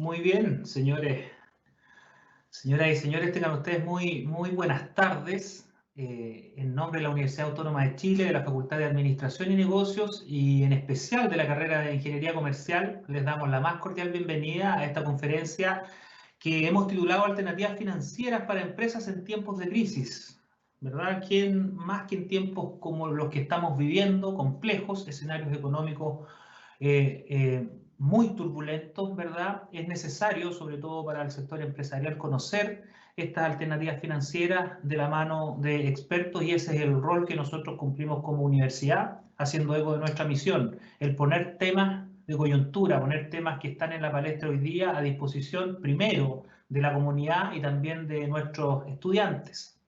Muy bien, señores. Señoras y señores, tengan ustedes muy buenas tardes. En nombre de la Universidad Autónoma de Chile, de la Facultad de Administración y Negocios y en especial de la carrera de Ingeniería Comercial, les damos la más cordial bienvenida a esta conferencia que hemos titulado Alternativas Financieras para Empresas en Tiempos de Crisis. ¿Verdad? ¿Quién más que en tiempos como los que estamos viviendo, complejos, escenarios económicos muy turbulentos, ¿verdad? Es necesario, sobre todo para el sector empresarial, conocer estas alternativas financieras de la mano de expertos y ese es el rol que nosotros cumplimos como universidad, haciendo eco de nuestra misión, el poner temas de coyuntura, poner temas que están en la palestra hoy día a disposición primero de la comunidad y también de nuestros estudiantes.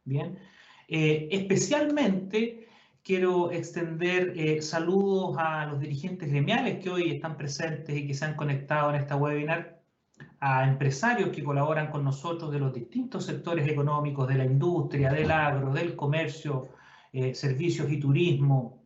Bien, especialmente quiero extender saludos a los dirigentes gremiales que hoy están presentes y que se han conectado en esta webinar, a empresarios que colaboran con nosotros de los distintos sectores económicos, de la industria, del agro, del comercio, servicios y turismo,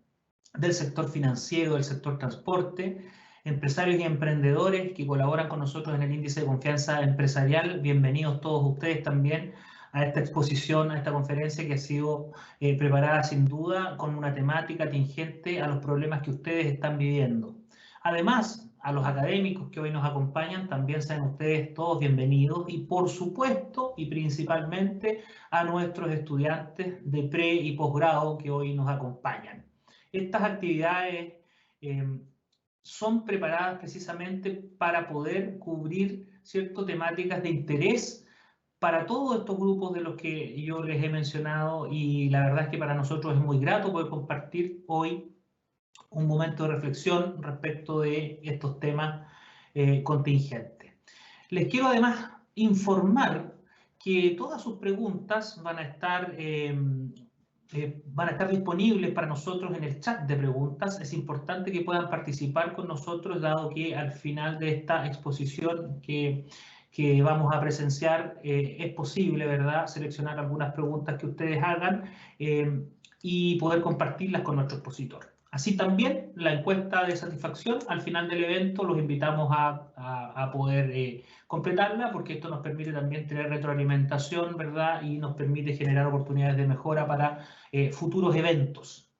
del sector financiero, del sector transporte, empresarios y emprendedores que colaboran con nosotros en el índice de confianza empresarial. Bienvenidos todos ustedes también a esta exposición, a esta conferencia que ha sido preparada sin duda con una temática tingente a los problemas que ustedes están viviendo. Además, a los académicos que hoy nos acompañan, también sean ustedes todos bienvenidos y por supuesto y principalmente a nuestros estudiantes de pre y posgrado que hoy nos acompañan. Estas actividades son preparadas precisamente para poder cubrir ciertas temáticas de interés para todos estos grupos de los que yo les he mencionado y la verdad es que para nosotros es muy grato poder compartir hoy un momento de reflexión respecto de estos temas contingentes. Les quiero además informar que todas sus preguntas van a estar disponibles para nosotros en el chat de preguntas. Es importante que puedan participar con nosotros, dado que al final de esta exposición que vamos a presenciar es posible, ¿verdad?, seleccionar algunas preguntas que ustedes hagan y poder compartirlas con nuestro expositor. Así también la encuesta de satisfacción al final del evento los invitamos a poder completarla porque esto nos permite también tener retroalimentación, ¿verdad? Y nos permite generar oportunidades de mejora para futuros eventos.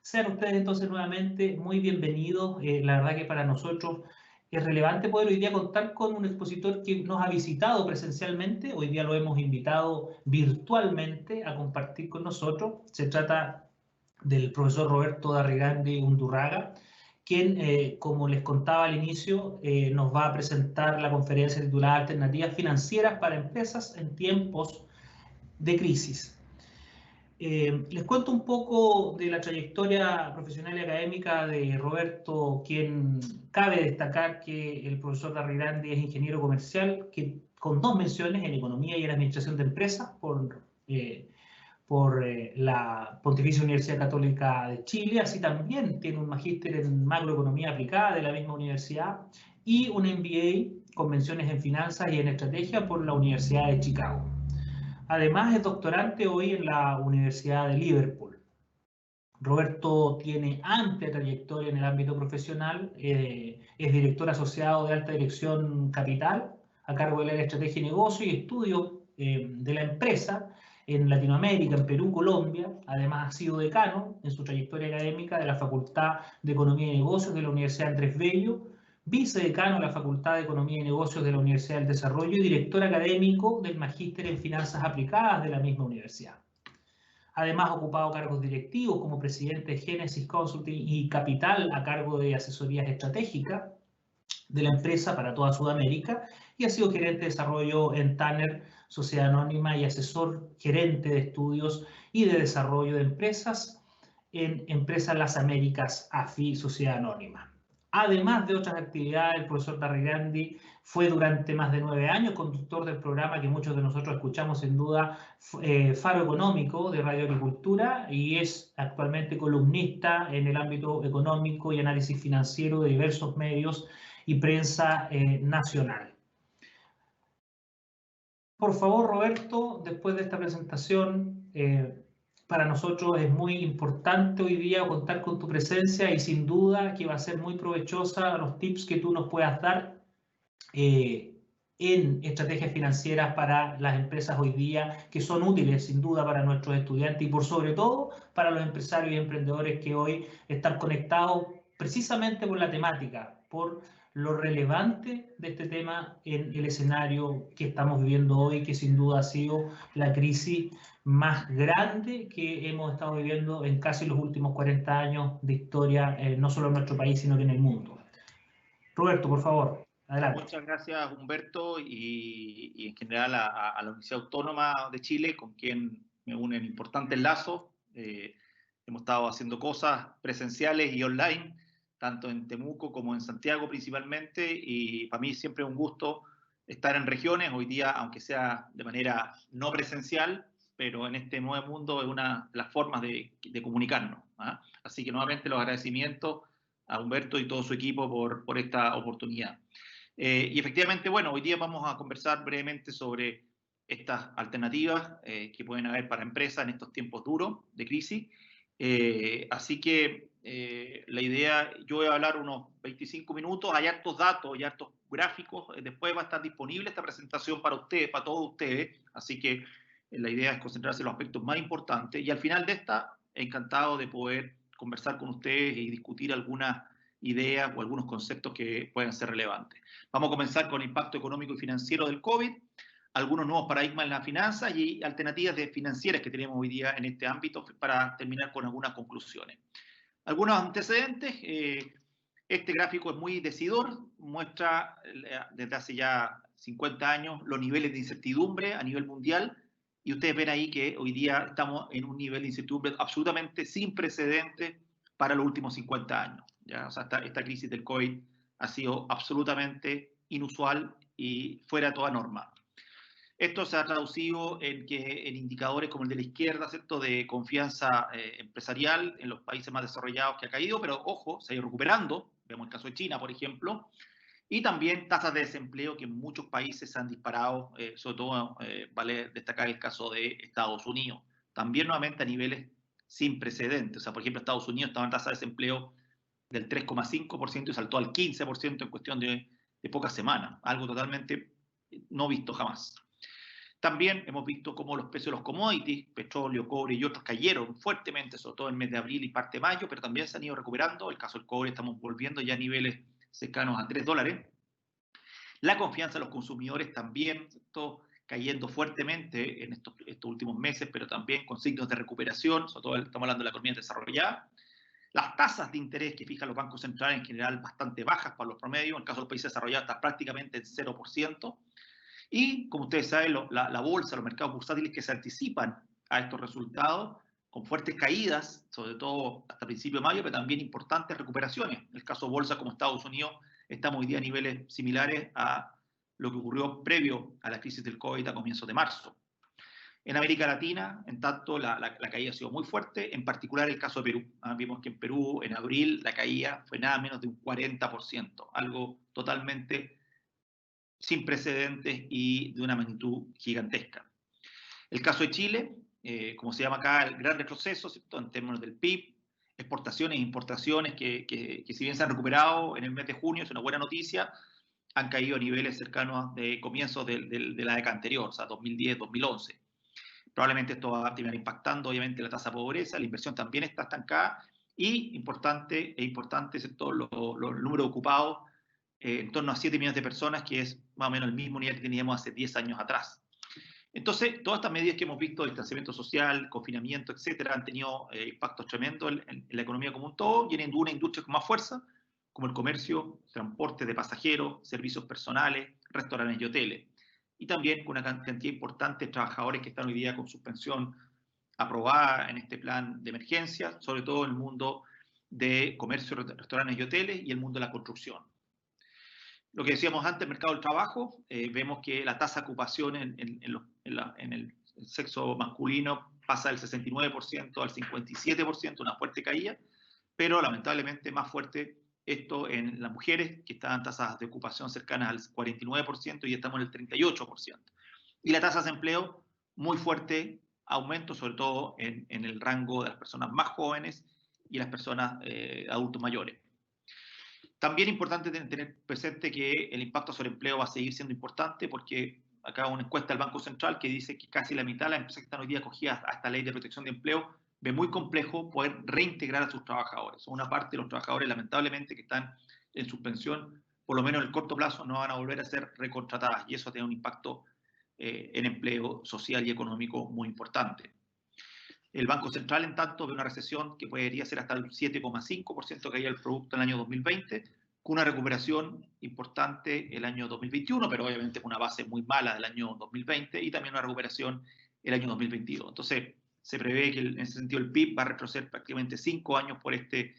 Sean ustedes entonces nuevamente muy bienvenidos. La verdad que para nosotros es relevante poder hoy día contar con un expositor que nos ha visitado presencialmente. Hoy día lo hemos invitado virtualmente a compartir con nosotros. Se trata del profesor Roberto Darrigandi Undurraga, quien, como les contaba al inicio, nos va a presentar la conferencia titulada Alternativas Financieras para Empresas en Tiempos de Crisis. Les cuento un poco de la trayectoria profesional y académica de Roberto, quien cabe destacar que el profesor Darrigandi es ingeniero comercial, que con 2 menciones en Economía y en Administración de Empresas por la Pontificia Universidad Católica de Chile, así también tiene un magíster en macroeconomía aplicada de la misma universidad y un MBA con menciones en finanzas y en estrategia por la Universidad de Chicago. Además es doctorante hoy en la Universidad de Liverpool. Roberto tiene amplia trayectoria en el ámbito profesional, es director asociado de Alta Dirección Capital, a cargo del área de Estrategia y Negocio y Estudio de la empresa en Latinoamérica, en Perú, Colombia. Además ha sido decano en su trayectoria académica de la Facultad de Economía y Negocios de la Universidad Andrés Bello, vicedecano de la Facultad de Economía y Negocios de la Universidad del Desarrollo y director académico del Magíster en Finanzas Aplicadas de la misma universidad. Además ha ocupado cargos directivos como presidente de Genesis Consulting y Capital a cargo de asesorías estratégicas de la empresa para toda Sudamérica y ha sido gerente de desarrollo en Tanner, Sociedad Anónima y asesor gerente de estudios y de desarrollo de empresas en Empresas Las Américas, AFI, Sociedad Anónima. Además de otras actividades, el profesor Darrigandi fue durante más de 9 años conductor del programa que muchos de nosotros escuchamos sin duda, Faro Económico de Radio Agricultura, y es actualmente columnista en el ámbito económico y análisis financiero de diversos medios y prensa nacional. Por favor, Roberto, después de esta presentación, para nosotros es muy importante hoy día contar con tu presencia y sin duda que va a ser muy provechosa los tips que tú nos puedas dar en estrategias financieras para las empresas hoy día, que son útiles sin duda para nuestros estudiantes y por sobre todo para los empresarios y emprendedores que hoy están conectados precisamente por la temática, por lo relevante de este tema en el escenario que estamos viviendo hoy, que sin duda ha sido la crisis más grande que hemos estado viviendo en casi los últimos 40 años de historia, no solo en nuestro país, sino que en el mundo. Roberto, por favor, adelante. Muchas gracias, Humberto, y en general a la Universidad Autónoma de Chile, con quien me unen importantes lazos. Hemos estado haciendo cosas presenciales y online, tanto en Temuco como en Santiago principalmente, y para mí siempre es un gusto estar en regiones, hoy día, aunque sea de manera no presencial, pero en este nuevo mundo es una de las formas de comunicarnos, ¿eh? Así que nuevamente los agradecimientos a Humberto y todo su equipo por esta oportunidad. Y efectivamente, bueno, hoy día vamos a conversar brevemente sobre estas alternativas que pueden haber para empresas en estos tiempos duros de crisis. Así que la idea, yo voy a hablar unos 25 minutos, hay hartos datos y hartos gráficos, después va a estar disponible esta presentación para ustedes, para todos ustedes, así que la idea es concentrarse en los aspectos más importantes y al final de esta, encantado de poder conversar con ustedes y discutir algunas ideas o algunos conceptos que puedan ser relevantes. Vamos a comenzar con el impacto económico y financiero del COVID, algunos nuevos paradigmas en las finanzas y alternativas financieras que tenemos hoy día en este ámbito para terminar con algunas conclusiones. Algunos antecedentes, este gráfico es muy decidor, muestra desde hace ya 50 años los niveles de incertidumbre a nivel mundial y ustedes ven ahí que hoy día estamos en un nivel de incertidumbre absolutamente sin precedentes para los últimos 50 años. ¿Ya? O sea, esta crisis del COVID ha sido absolutamente inusual y fuera de toda norma. Esto se ha traducido en indicadores como el de la izquierda, ¿cierto?, de confianza empresarial en los países más desarrollados que ha caído, pero ojo, se ha ido recuperando, vemos el caso de China, por ejemplo, y también tasas de desempleo que en muchos países se han disparado, sobre todo vale destacar el caso de Estados Unidos, también nuevamente a niveles sin precedentes. O sea, por ejemplo, Estados Unidos estaba en tasa de desempleo del 3,5% y saltó al 15% en cuestión de pocas semanas, algo totalmente no visto jamás. También hemos visto cómo los precios de los commodities, petróleo, cobre y otros cayeron fuertemente, sobre todo en el mes de abril y parte de mayo, pero también se han ido recuperando. El caso del cobre estamos volviendo ya a niveles cercanos a $3. La confianza de los consumidores también, ¿cierto?, cayendo fuertemente en estos últimos meses, pero también con signos de recuperación, sobre todo estamos hablando de la economía desarrollada. Las tasas de interés que fijan los bancos centrales en general bastante bajas para los promedios, en el caso de los países desarrollados está prácticamente en 0%. Y, como ustedes saben, la bolsa, los mercados bursátiles que se anticipan a estos resultados, con fuertes caídas, sobre todo hasta principio de mayo, pero también importantes recuperaciones. En el caso de bolsa como Estados Unidos, estamos hoy día a niveles similares a lo que ocurrió previo a la crisis del COVID a comienzos de marzo. En América Latina, en tanto, la caída ha sido muy fuerte, en particular el caso de Perú. Vimos que en Perú, en abril, la caída fue nada menos de un 40%, algo totalmente sin precedentes y de una magnitud gigantesca. El caso de Chile, como se llama acá, el gran retroceso, ¿cierto?, en términos del PIB, exportaciones e importaciones que si bien se han recuperado en el mes de junio, es una buena noticia, han caído a niveles cercanos de comienzos de la década anterior, o sea, 2010, 2011. Probablemente esto va a terminar impactando, obviamente, la tasa de pobreza, la inversión también está estancada y, importante, ¿cierto?, el número de ocupados en torno a 7 millones de personas, que es más o menos el mismo nivel que teníamos hace 10 años atrás. Entonces, todas estas medidas que hemos visto, distanciamiento social, confinamiento, etcétera, han tenido impactos tremendos en la economía como un todo y en una industria con más fuerza, como el comercio, transporte de pasajeros, servicios personales, restaurantes y hoteles. Y también con una cantidad importante de trabajadores que están hoy día con suspensión aprobada en este plan de emergencia, sobre todo en el mundo de comercio, restaurantes y hoteles y el mundo de la construcción. Lo que decíamos antes, el mercado del trabajo, vemos que la tasa de ocupación en el sexo masculino pasa del 69% al 57%, una fuerte caída, pero lamentablemente más fuerte esto en las mujeres, que están en tasas de ocupación cercanas al 49% y estamos en el 38%. Y la tasa de desempleo, muy fuerte aumento, sobre todo en el rango de las personas más jóvenes y las personas adultos mayores. También importante tener presente que el impacto sobre el empleo va a seguir siendo importante porque acá una encuesta del Banco Central que dice que casi la mitad de las empresas que están hoy día acogidas a esta ley de protección de empleo ve muy complejo poder reintegrar a sus trabajadores. Una parte de los trabajadores, lamentablemente, que están en suspensión, por lo menos en el corto plazo, no van a volver a ser recontratadas y eso tiene un impacto en empleo social y económico muy importante. El Banco Central, en tanto, ve una recesión que podría ser hasta el 7,5% que caía el producto en el año 2020, con una recuperación importante el año 2021, pero obviamente con una base muy mala del año 2020 y también una recuperación el año 2022. Entonces, se prevé que en ese sentido el PIB va a retroceder prácticamente 5 años por este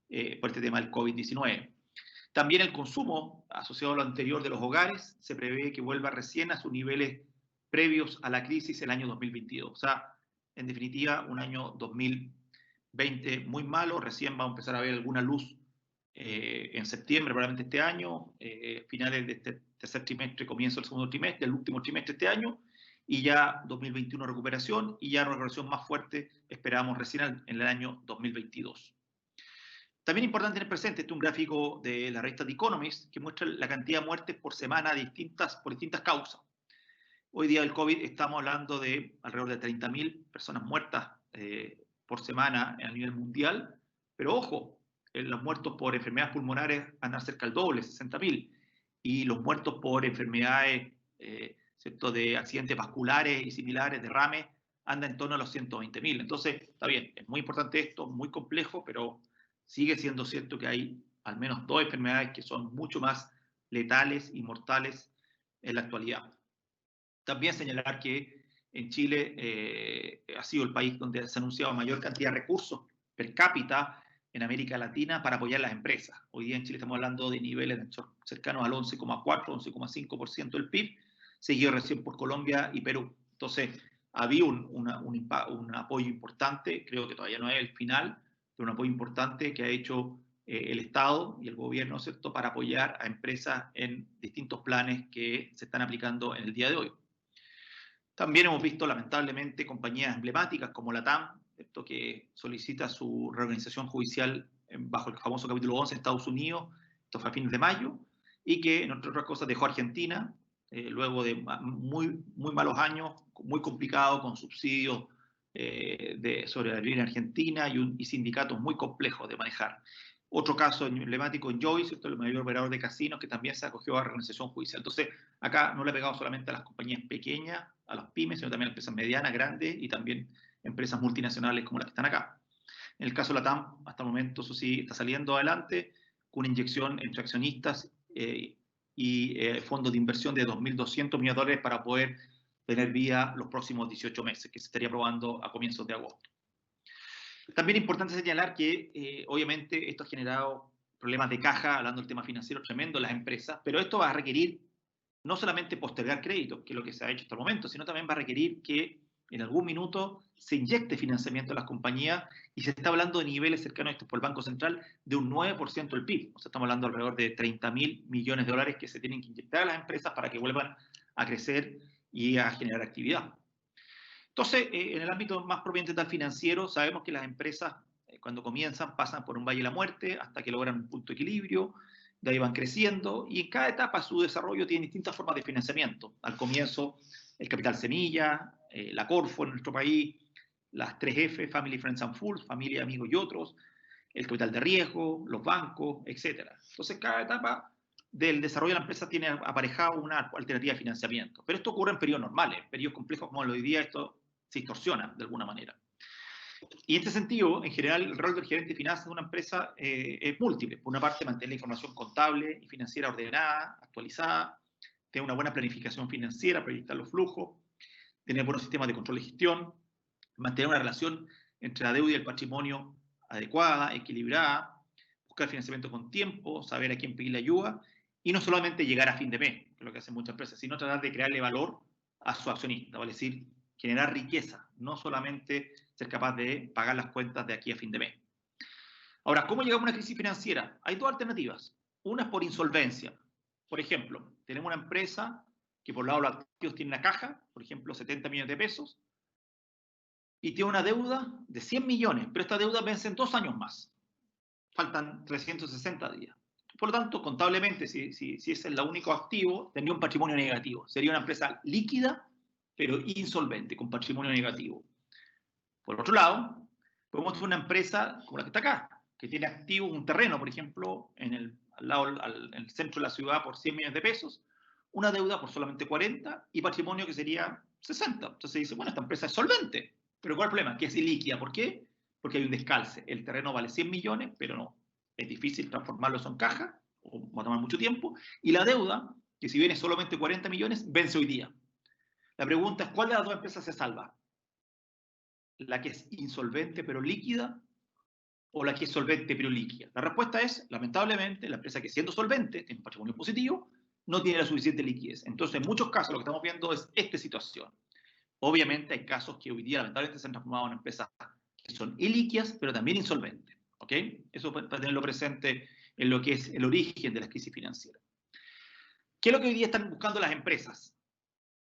tema del COVID-19. También el consumo asociado a lo anterior de los hogares se prevé que vuelva recién a sus niveles previos a la crisis el año 2022. O sea, en definitiva, un año 2020 muy malo. Recién vamos a empezar a ver alguna luz en septiembre, probablemente este año, finales de este tercer trimestre, comienzo del segundo trimestre, el último trimestre de este año, y ya 2021 recuperación, y ya una recuperación más fuerte esperamos recién en el año 2022. También es importante tener presente, este es un gráfico de la revista The Economist que muestra la cantidad de muertes por semana por distintas causas. Hoy día del COVID estamos hablando de alrededor de 30.000 personas muertas por semana a nivel mundial, pero ojo, los muertos por enfermedades pulmonares andan cerca del doble, 60.000, y los muertos por enfermedades ¿cierto? De accidentes vasculares y similares, derrames, andan en torno a los 120.000. Entonces, está bien, es muy importante esto, muy complejo, pero sigue siendo cierto que hay al menos 2 enfermedades que son mucho más letales y mortales en la actualidad. También señalar que en Chile ha sido el país donde se ha anunciado mayor cantidad de recursos per cápita en América Latina para apoyar las empresas. Hoy día en Chile estamos hablando de niveles cercanos al 11,4, 11,5% del PIB, seguido recién por Colombia y Perú. Entonces, había un apoyo importante, creo que todavía no es el final, pero un apoyo importante que ha hecho el Estado y el gobierno, ¿cierto?, para apoyar a empresas en distintos planes que se están aplicando en el día de hoy. También hemos visto, lamentablemente, compañías emblemáticas como la TAM, esto que solicita su reorganización judicial bajo el famoso capítulo 11 en Estados Unidos, esto fue a fines de mayo, y que, entre otras cosas, dejó a Argentina, luego de muy malos años, muy complicados, con subsidios sobre la línea argentina y sindicatos muy complejos de manejar. Otro caso emblemático en Joy, ¿cierto? El mayor operador de casinos que también se acogió a reorganización judicial. Entonces, acá no le ha pegado solamente a las compañías pequeñas, a las pymes, sino también a las empresas medianas, grandes y también empresas multinacionales como las que están acá. En el caso de la TAM, hasta el momento, eso sí, está saliendo adelante con una inyección entre accionistas y fondos de inversión de 2.200 millones de dólares para poder tener vida los próximos 18 meses, que se estaría aprobando a comienzos de agosto. También es importante señalar que, obviamente, esto ha generado problemas de caja, hablando del tema financiero tremendo en las empresas, pero esto va a requerir no solamente postergar créditos, que es lo que se ha hecho hasta el momento, sino también va a requerir que en algún minuto se inyecte financiamiento a las compañías y se está hablando de niveles cercanos a esto por el Banco Central de un 9% del PIB. O sea, estamos hablando alrededor de 30.000 millones de dólares que se tienen que inyectar a las empresas para que vuelvan a crecer y a generar actividad. Entonces, en el ámbito más propiamente tal financiero, sabemos que las empresas, cuando comienzan, pasan por un valle de la muerte hasta que logran un punto de equilibrio, de ahí van creciendo, y en cada etapa su desarrollo tiene distintas formas de financiamiento. Al comienzo, el capital semilla, la Corfo en nuestro país, las 3F, Family, Friends and Fools, familia, amigos y otros, el capital de riesgo, los bancos, etc. Entonces, cada etapa del desarrollo de la empresa tiene aparejado una alternativa de financiamiento. Pero esto ocurre en periodos normales, en periodos complejos como el de hoy día, esto se distorsiona de alguna manera. Y en este sentido, en general, el rol del gerente de finanzas de una empresa es múltiple. Por una parte, mantener la información contable y financiera ordenada, actualizada, tener una buena planificación financiera, proyectar los flujos, tener buenos sistemas de control y gestión, mantener una relación entre la deuda y el patrimonio adecuada, equilibrada, buscar financiamiento con tiempo, saber a quién pedirle ayuda, y no solamente llegar a fin de mes, que es lo que hacen muchas empresas, sino tratar de crearle valor a su accionista, ¿vale? Es decir, generar riqueza, no solamente ser capaz de pagar las cuentas de aquí a fin de mes. Ahora, ¿cómo llegamos a una crisis financiera? Hay dos alternativas. Una es por insolvencia. Por ejemplo, tenemos una empresa que por un lado los activos tiene una caja, por ejemplo, 70 millones de pesos, y tiene una deuda de 100 millones, pero esta deuda vence en 2 años más. Faltan 360 días. Por lo tanto, contablemente, si ese es el único activo, tendría un patrimonio negativo. Sería una empresa líquida, pero insolvente, con patrimonio negativo. Por otro lado, podemos tener una empresa como la que está acá, que tiene activo un terreno, por ejemplo, en el centro de la ciudad por 100 millones de pesos, una deuda por solamente 40 y patrimonio que sería 60. Entonces se dice, bueno, esta empresa es solvente. Pero ¿cuál es el problema? Que es ilíquida. ¿Por qué? Porque hay un descalce. El terreno vale 100 millones, pero no. Es difícil transformarlo en caja, o va a tomar mucho tiempo. Y la deuda, que si bien es solamente 40 millones, vence hoy día. La pregunta es, ¿cuál de las dos empresas se salva? ¿La que es insolvente pero líquida o la que es solvente pero líquida? La respuesta es, lamentablemente, la empresa que siendo solvente, tiene un patrimonio positivo, no tiene la suficiente liquidez. Entonces, en muchos casos lo que estamos viendo es esta situación. Obviamente hay casos que hoy día lamentablemente se han transformado en empresas que son ilíquidas pero también insolventes. ¿Ok? Eso para tenerlo presente en lo que es el origen de la crisis financiera. ¿Qué es lo que hoy día están buscando las empresas?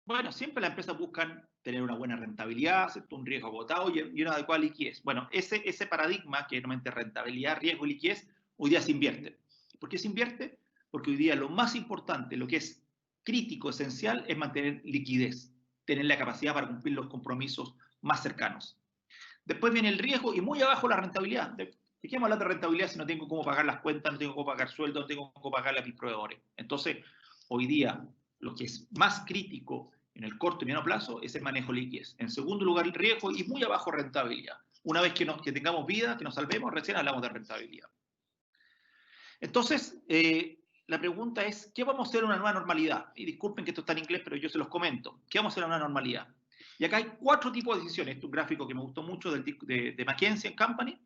Bueno, siempre las empresas buscan tener una buena rentabilidad, ¿cierto? Un riesgo agotado y una adecuada liquidez. Bueno, ese paradigma, que es normalmente rentabilidad, riesgo y liquidez, hoy día se invierte. ¿Por qué se invierte? Porque hoy día lo más importante, lo que es crítico, esencial, es mantener liquidez, tener la capacidad para cumplir los compromisos más cercanos. Después viene el riesgo y muy abajo la rentabilidad. ¿De qué vamos a hablar de rentabilidad si no tengo cómo pagar las cuentas, no tengo cómo pagar sueldos, no tengo cómo pagarle a mis proveedores? Entonces, hoy día, lo que es más crítico en el corto y mediano plazo es el manejo de liquidez. En segundo lugar, el riesgo y muy abajo rentabilidad. Una vez que tengamos vida, que nos salvemos, recién hablamos de rentabilidad. Entonces, la pregunta es, ¿qué vamos a hacer en una nueva normalidad? Y disculpen que esto está en inglés, pero yo se los comento. ¿Qué vamos a hacer en una normalidad? Y acá hay 4 tipos de decisiones. Este es un gráfico que me gustó mucho de McKinsey & Company,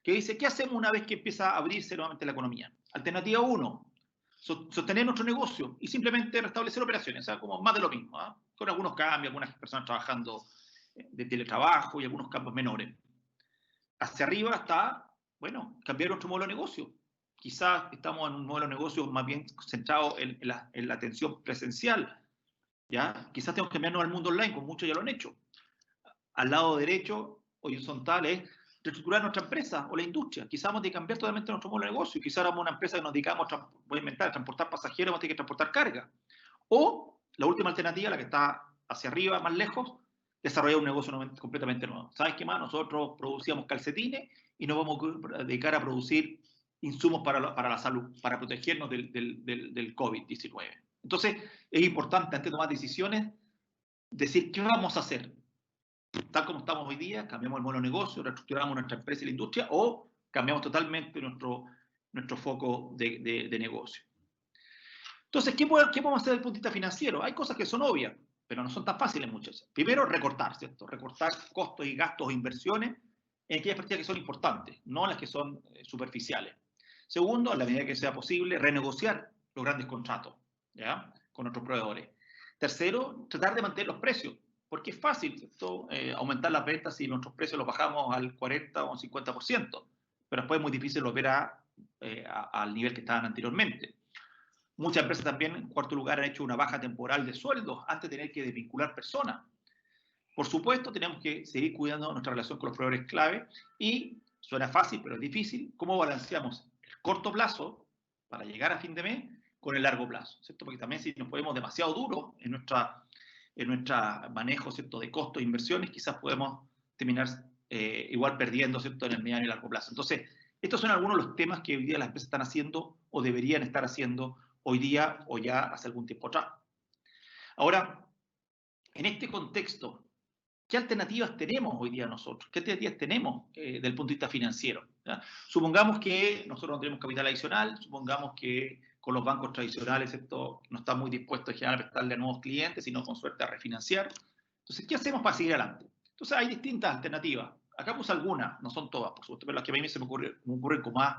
que dice, ¿qué hacemos una vez que empieza a abrirse nuevamente la economía? Alternativa 1, sostener nuestro negocio y simplemente restablecer operaciones, o sea, como más de lo mismo, ¿eh? Con algunos cambios, algunas personas trabajando de teletrabajo y algunos cambios menores. Hacia arriba está, bueno, cambiar nuestro modelo de negocio. Quizás estamos en un modelo de negocio más bien centrado en la atención presencial, ¿ya? Quizás tenemos que cambiarnos al mundo online, como muchos ya lo han hecho. Al lado derecho, horizontal, es reestructurar nuestra empresa o la industria. Quizás vamos a cambiar totalmente nuestro modelo de negocio. Quizás éramos una empresa que nos dedicamos voy a inventar, a transportar pasajeros, vamos a tener que transportar carga. O la última alternativa, la que está hacia arriba, más lejos, desarrollar un negocio completamente nuevo. ¿Sabes qué más? Nosotros producíamos calcetines y nos vamos a dedicar a producir insumos para la salud, para protegernos del COVID-19. Entonces, es importante, antes de tomar decisiones, decir qué vamos a hacer. Tal como estamos hoy día, cambiamos el modelo de negocio, reestructuramos nuestra empresa y la industria, o cambiamos totalmente nuestro foco de negocio. Entonces, ¿qué podemos hacer desde el punto de vista financiero? Hay cosas que son obvias, pero no son tan fáciles muchas veces. Primero, recortar, ¿cierto? Recortar costos y gastos o inversiones en aquellas prácticas que son importantes, no las que son superficiales. Segundo, a la medida que sea posible, renegociar los grandes contratos, ¿ya? Con nuestros proveedores. Tercero, tratar de mantener los precios, porque es fácil, ¿cierto? Aumentar las ventas si nuestros precios los bajamos al 40 o un 50%, pero después es muy difícil volver al nivel que estaban anteriormente. Muchas empresas también, en cuarto lugar, han hecho una baja temporal de sueldos antes de tener que desvincular personas. Por supuesto, tenemos que seguir cuidando nuestra relación con los proveedores clave y, suena fácil, pero es difícil, ¿cómo balanceamos el corto plazo para llegar a fin de mes con el largo plazo? ¿Cierto? Porque también si nos ponemos demasiado duros en nuestro manejo, ¿cierto?, de costos e inversiones, quizás podemos terminar igual perdiendo, ¿cierto?, en el mediano y largo plazo. Entonces, estos son algunos de los temas que hoy día las empresas están haciendo o deberían estar haciendo hoy día o ya hace algún tiempo atrás. Ahora, en este contexto, ¿qué alternativas tenemos hoy día nosotros? ¿Qué alternativas tenemos desde el punto de vista financiero? ¿Ya? Supongamos que nosotros no tenemos capital adicional, supongamos que con los bancos tradicionales esto no está muy dispuesto en general a prestarle a nuevos clientes, sino con suerte a refinanciar. Entonces, ¿qué hacemos para seguir adelante? Entonces, hay distintas alternativas. Acá puse algunas, no son todas, por supuesto, pero las que a mí se me ocurren como más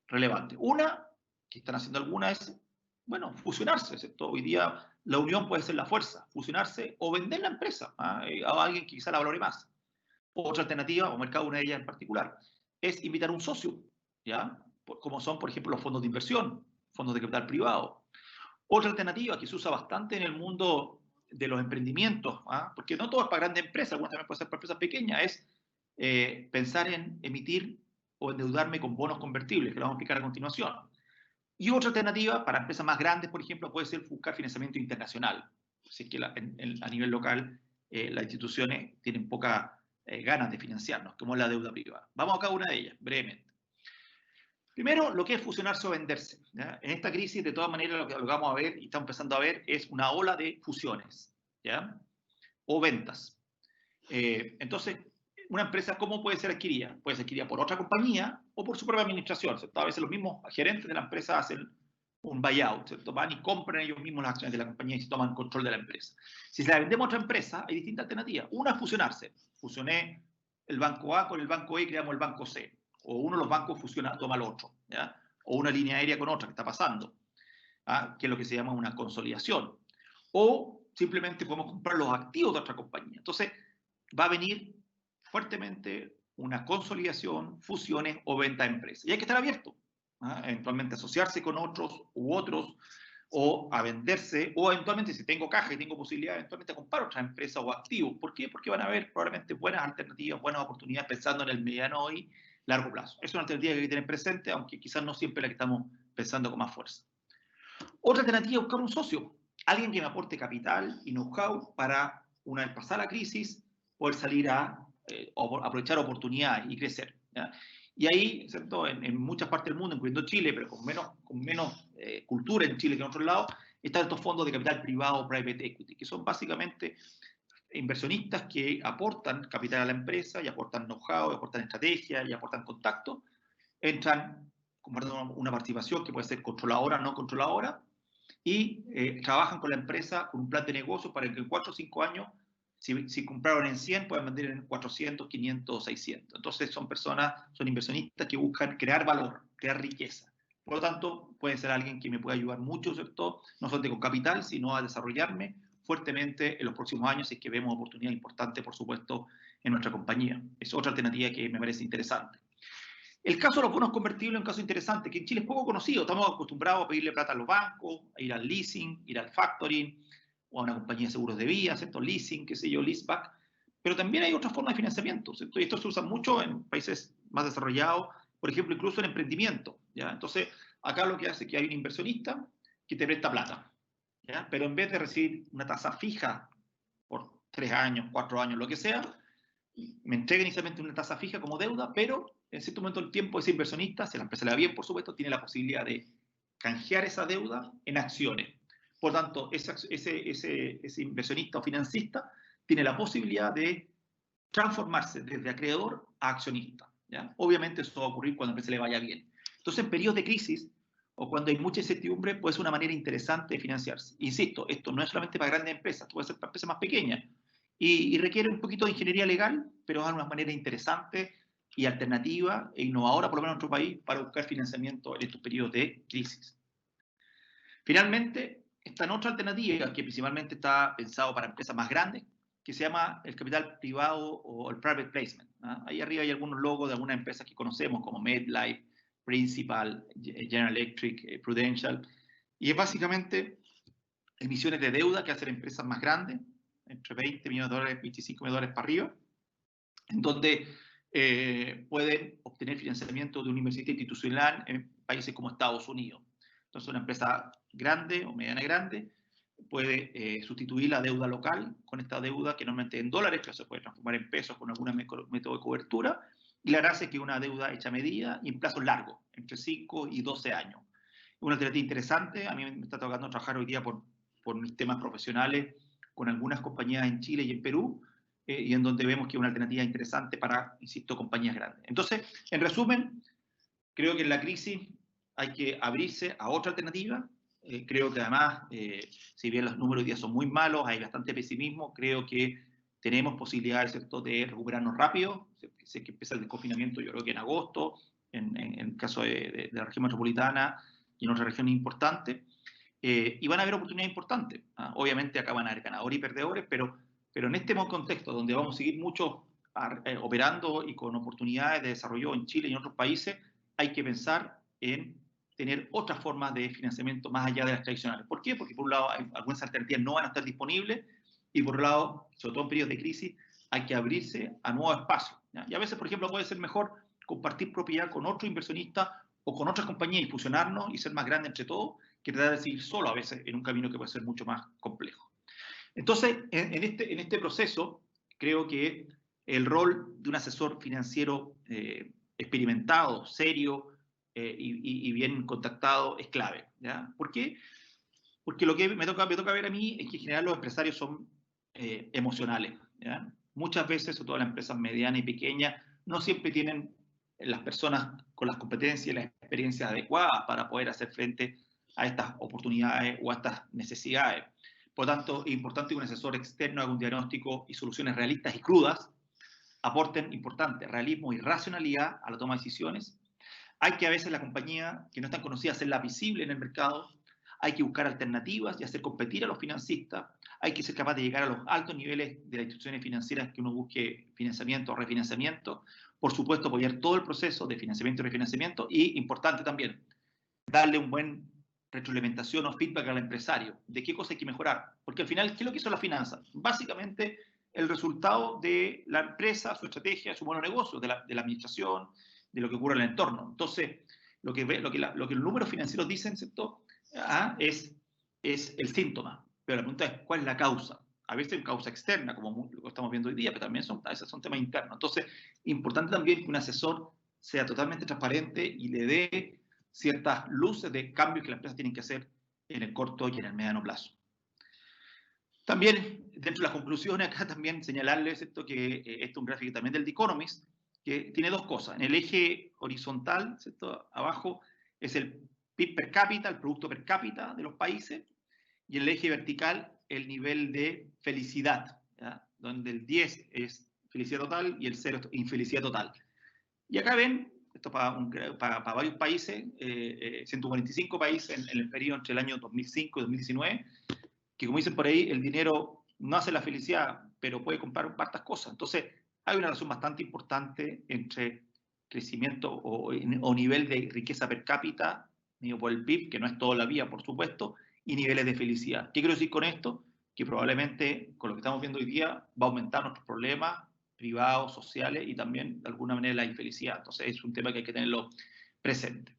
relevantes. Una, que están haciendo algunas, es, bueno, fusionarse, ¿cierto? Hoy día la unión puede ser la fuerza, fusionarse o vender la empresa a alguien que quizá la valore más. Otra alternativa, o mercado, una de ellas en particular, es invitar a un socio, ¿ya? Como son, por ejemplo, los fondos de inversión, fondos de capital privado. Otra alternativa que se usa bastante en el mundo de los emprendimientos, porque no todo es para grandes empresas, algunas también puede ser para empresas pequeñas, es pensar en emitir o endeudarme con bonos convertibles, que lo vamos a explicar a continuación. Y otra alternativa para empresas más grandes, por ejemplo, puede ser buscar financiamiento internacional. Así que a nivel local las instituciones tienen pocas ganas de financiarnos, como la deuda privada. Vamos a cada una de ellas, brevemente. Primero, lo que es fusionarse o venderse, ¿ya? En esta crisis, de todas maneras, lo que vamos a ver y estamos empezando a ver es una ola de fusiones, ¿ya? O ventas. Entonces, una empresa, ¿cómo puede ser adquirida? Puede ser adquirida por otra compañía o por su propia administración, ¿cierto? A veces los mismos gerentes de la empresa hacen un buyout, ¿cierto? Van y compran ellos mismos las acciones de la compañía y se toman control de la empresa. Si se la vendemos a otra empresa, hay distintas alternativas. Una es fusionarse. Fusioné el banco A con el banco E y creamos el banco C. O uno de los bancos fusiona, toma el otro, ¿ya? O una línea aérea con otra, que está pasando, ¿ah? Que es lo que se llama una consolidación. O simplemente podemos comprar los activos de otra compañía. Entonces, va a venir fuertemente una consolidación, fusiones o venta de empresas. Y hay que estar abierto, ¿ah? Eventualmente asociarse con otros u otros, o a venderse, o eventualmente si tengo caja y tengo posibilidad, eventualmente a comprar otras empresas o activos. ¿Por qué? Porque van a haber probablemente buenas alternativas, buenas oportunidades pensando en el mediano y largo plazo. Es una alternativa que hay que tener presente, aunque quizás no siempre la que estamos pensando con más fuerza. Otra alternativa es buscar un socio, alguien que me aporte capital y know-how para, una vez pasada la crisis, poder salir a aprovechar oportunidades y crecer, ¿ya? Y ahí, ¿cierto? En muchas partes del mundo, incluyendo Chile, pero con menos cultura en Chile que en otros lados, están estos fondos de capital privado, private equity, que son básicamente inversionistas que aportan capital a la empresa y aportan know-how, y aportan estrategia y aportan contacto, entran compartiendo una participación que puede ser controladora o no controladora, y trabajan con la empresa con un plan de negocio para que en 4 o 5 años, si compraron en 100, puedan vender en 400, 500, 600. Entonces son personas, son inversionistas que buscan crear valor, crear riqueza. Por lo tanto, puede ser alguien que me pueda ayudar mucho, ¿cierto? No solamente con capital, sino a desarrollarme fuertemente en los próximos años, si es que vemos oportunidades importantes, por supuesto, en nuestra compañía. Es otra alternativa que me parece interesante. El caso de los bonos convertibles es un caso interesante, que en Chile es poco conocido. Estamos acostumbrados a pedirle plata a los bancos, a ir al leasing, ir al factoring, o a una compañía de seguros de vida, ¿cierto? Leasing, qué sé yo, leaseback. Pero también hay otras formas de financiamiento, ¿cierto? Y esto se usa mucho en países más desarrollados, por ejemplo, incluso en emprendimiento, ¿ya? Entonces, acá lo que hace es que hay un inversionista que te presta plata, ¿ya? Pero en vez de recibir una tasa fija por 3 años, 4 años, lo que sea, me entrega inicialmente una tasa fija como deuda, pero en cierto momento del tiempo ese inversionista, si la empresa le va bien, por supuesto, tiene la posibilidad de canjear esa deuda en acciones. Por tanto, ese inversionista o financista tiene la posibilidad de transformarse desde acreedor a accionista, ¿ya? Obviamente eso va a ocurrir cuando a la empresa le vaya bien. Entonces, en periodos de crisis o cuando hay mucha incertidumbre, puede ser una manera interesante de financiarse. Insisto, esto no es solamente para grandes empresas, puede ser para empresas más pequeñas. Y requiere un poquito de ingeniería legal, pero es una manera interesante y alternativa e innovadora, por lo menos en nuestro país, para buscar financiamiento en estos periodos de crisis. Finalmente, está en otra alternativa que principalmente está pensado para empresas más grandes, que se llama el capital privado o el private placement, ¿ah? Ahí arriba hay algunos logos de algunas empresas que conocemos, como MedLife, Principal, General Electric, Prudential, y es básicamente emisiones de deuda que hacen empresas más grandes, entre 20 millones de dólares, 25 millones de dólares para arriba, en donde pueden obtener financiamiento de una universidad institucional en países como Estados Unidos. Entonces, una empresa grande o mediana grande puede sustituir la deuda local con esta deuda que normalmente en dólares, que se puede transformar en pesos con algún método de cobertura, y la gracia es que es una deuda hecha a medida y en plazos largos, entre 5 y 12 años. Una alternativa interesante, a mí me está tocando trabajar hoy día por mis temas profesionales con algunas compañías en Chile y en Perú, y en donde vemos que es una alternativa interesante para, insisto, compañías grandes. Entonces, en resumen, creo que en la crisis hay que abrirse a otra alternativa. Creo que además, si bien los números hoy día son muy malos, hay bastante pesimismo, creo que tenemos posibilidades, ¿cierto?, de recuperarnos rápido. Sé que empieza el desconfinamiento, yo creo que en agosto, en el caso de la región metropolitana y en otras regiones importantes. Y van a haber oportunidades importantes. Obviamente acá van a haber ganadores y perdedores, pero en este contexto donde vamos a seguir mucho operando y con oportunidades de desarrollo en Chile y en otros países, hay que pensar en tener otras formas de financiamiento más allá de las tradicionales. ¿Por qué? Porque por un lado algunas alternativas no van a estar disponibles y por otro lado, sobre todo en periodos de crisis, hay que abrirse a nuevos espacios, ¿ya? Y a veces, por ejemplo, puede ser mejor compartir propiedad con otro inversionista o con otras compañías y fusionarnos y ser más grandes entre todos, que tratar de seguir solo a veces en un camino que puede ser mucho más complejo. Entonces, en este proceso, creo que el rol de un asesor financiero experimentado, serio y bien contactado es clave, ¿ya? ¿Por qué? Porque lo que me toca ver a mí es que en general los empresarios son emocionales, ¿ya? Muchas veces, sobre todo las empresas medianas y pequeñas, no siempre tienen las personas con las competencias y las experiencias adecuadas para poder hacer frente a estas oportunidades o a estas necesidades. Por lo tanto, es importante que un asesor externo haga un diagnóstico y soluciones realistas y crudas, aporten importante realismo y racionalidad a la toma de decisiones. Hay que a veces la compañía que no es tan conocida hacerla visible en el mercado, hay que buscar alternativas y hacer competir a los financistas, hay que ser capaz de llegar a los altos niveles de las instituciones financieras que uno busque financiamiento o refinanciamiento, por supuesto apoyar todo el proceso de financiamiento y refinanciamiento y, importante también, darle un buen retroalimentación o feedback al empresario de qué cosa hay que mejorar, porque al final, ¿qué es lo que son las finanzas? Básicamente el resultado de la empresa, su estrategia, su modelo de negocio, de la administración, de lo que ocurre en el entorno. Entonces, lo que los números financieros dicen, ¿cierto? Es el síntoma, pero la pregunta es, ¿cuál es la causa? A veces es causa externa, como lo que estamos viendo hoy día, pero también a veces son temas internos. Entonces, importante también que un asesor sea totalmente transparente y le dé ciertas luces de cambios que las empresas tienen que hacer en el corto y en el mediano plazo. También, dentro de las conclusiones, acá también señalarles esto que este es un gráfico también del The Economist, que tiene dos cosas. En el eje horizontal, ¿cierto? Abajo, es el PIB per cápita, el producto per cápita de los países, y en el eje vertical, el nivel de felicidad, ¿ya? Donde el 10 es felicidad total y el 0 es infelicidad total. Y acá ven, esto para varios países, 145 países en el periodo entre el año 2005 y 2019, que como dicen por ahí, el dinero no hace la felicidad, pero puede comprar hartas cosas. Entonces, hay una relación bastante importante entre crecimiento o nivel de riqueza per cápita, medido por el PIB, que no es toda la vida, por supuesto, y niveles de felicidad. ¿Qué quiero decir con esto? Que probablemente, con lo que estamos viendo hoy día, va a aumentar nuestros problemas privados, sociales y también, de alguna manera, la infelicidad. Entonces, es un tema que hay que tenerlo presente.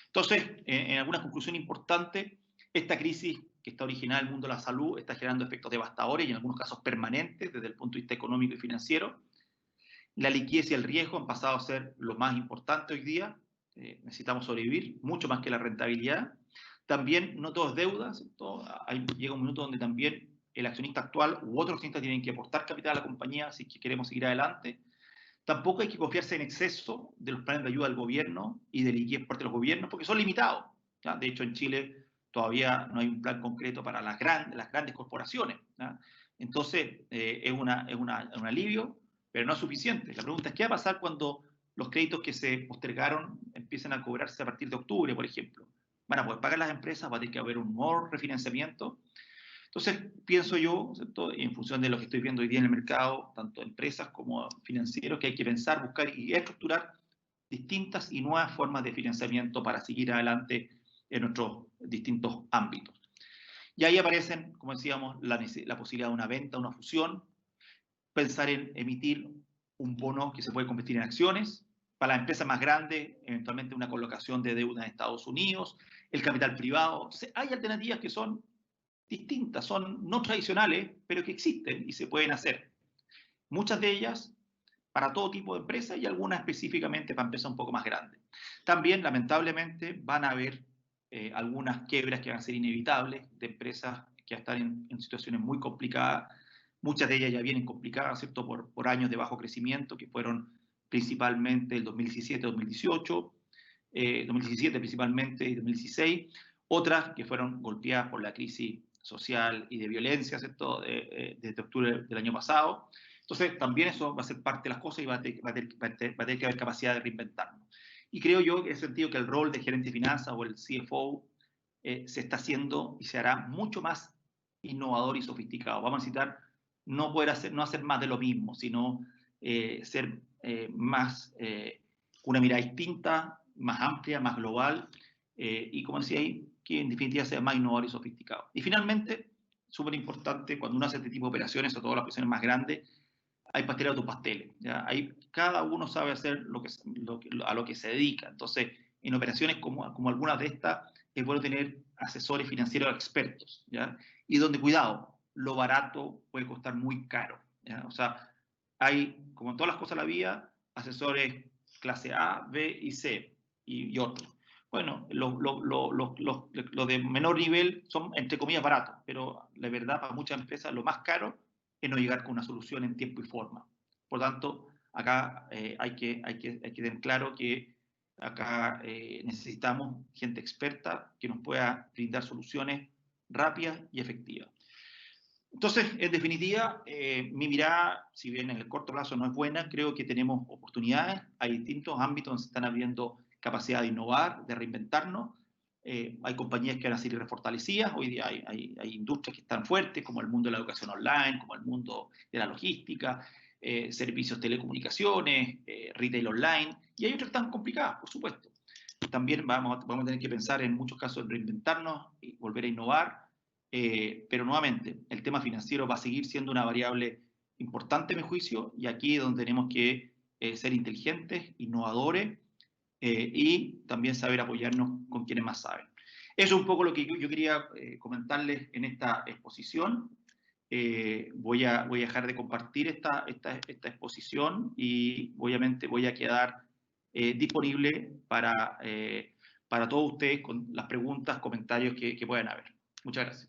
Entonces, en algunas conclusiones importantes, esta crisis que está originada en el mundo de la salud está generando efectos devastadores y en algunos casos permanentes desde el punto de vista económico y financiero. La liquidez y el riesgo han pasado a ser lo más importante hoy día. Necesitamos sobrevivir, mucho más que la rentabilidad. También no todo es deuda, llega un minuto donde también el accionista actual u otros accionistas tienen que aportar capital a la compañía si queremos seguir adelante. Tampoco hay que confiarse en exceso de los planes de ayuda del gobierno y de liquidez por parte de los gobiernos, porque son limitados, ¿ya? De hecho, en Chile todavía no hay un plan concreto para las grandes corporaciones, ¿ya? Entonces, es un alivio, pero no es suficiente. La pregunta es, ¿qué va a pasar cuando los créditos que se postergaron empiecen a cobrarse a partir de octubre, por ejemplo? ¿Van a poder pagar las empresas? ¿Va a tener que haber un nuevo refinanciamiento? Entonces, pienso yo, ¿cierto? En función de lo que estoy viendo hoy día en el mercado, tanto empresas como financieros, que hay que pensar, buscar y estructurar distintas y nuevas formas de financiamiento para seguir adelante en nuestros distintos ámbitos. Y ahí aparecen, como decíamos, la posibilidad de una venta, una fusión, pensar en emitir un bono que se puede convertir en acciones, para las empresas más grandes, eventualmente una colocación de deuda en Estados Unidos, el capital privado. Hay alternativas que son distintas, son no tradicionales, pero que existen y se pueden hacer. Muchas de ellas para todo tipo de empresas y algunas específicamente para empresas un poco más grandes. También, lamentablemente, van a haber algunas quiebras que van a ser inevitables de empresas que están en situaciones muy complicadas. Muchas de ellas ya vienen complicadas, ¿cierto? Por años de bajo crecimiento, que fueron principalmente el 2017-2018, 2017 principalmente y 2016. Otras que fueron golpeadas por la crisis social y de violencia, ¿cierto? Desde octubre del año pasado. Entonces, también eso va a ser parte de las cosas y va a tener que haber capacidad de reinventarnos. Y creo yo, en ese sentido, que el rol de gerente de finanzas o el CFO se está haciendo y se hará mucho más innovador y sofisticado. Vamos a necesitar no hacer más de lo mismo, sino ser más una mirada distinta, más amplia, más global, y como decía ahí, que en definitiva sea más innovador y sofisticado. Y finalmente, súper importante, cuando uno hace este tipo de operaciones, o todas las operaciones más grandes, hay pasteles a tus pasteles, ¿ya? Ahí cada uno sabe hacer a lo que se dedica. Entonces, en operaciones como algunas de estas, es bueno tener asesores financieros expertos, ¿ya? Y donde, cuidado, lo barato puede costar muy caro, ¿ya? O sea, hay, como en todas las cosas de la vida, asesores clase A, B y C y otros. Bueno, los de menor nivel son, entre comillas, baratos, pero la verdad, para muchas empresas, lo más caro es no llegar con una solución en tiempo y forma. Por tanto, acá hay que tener claro que acá necesitamos gente experta que nos pueda brindar soluciones rápidas y efectivas. Entonces, en definitiva, mi mirada, si bien en el corto plazo no es buena, creo que tenemos oportunidades. Hay distintos ámbitos donde se están abriendo capacidad de innovar, de reinventarnos. Hay compañías que van a ser refortalecidas. Hoy día hay industrias que están fuertes, como el mundo de la educación online, como el mundo de la logística, servicios de telecomunicaciones, retail online. Y hay otras que están complicadas, por supuesto. También vamos a tener que pensar en muchos casos en reinventarnos y volver a innovar. Pero nuevamente, el tema financiero va a seguir siendo una variable importante, a mi juicio, y aquí es donde tenemos que ser inteligentes, innovadores y también saber apoyarnos con quienes más saben. Eso es un poco lo que yo quería comentarles en esta exposición. Voy a dejar de compartir esta exposición y obviamente voy a quedar disponible para todos ustedes con las preguntas, comentarios que puedan haber. Muchas gracias.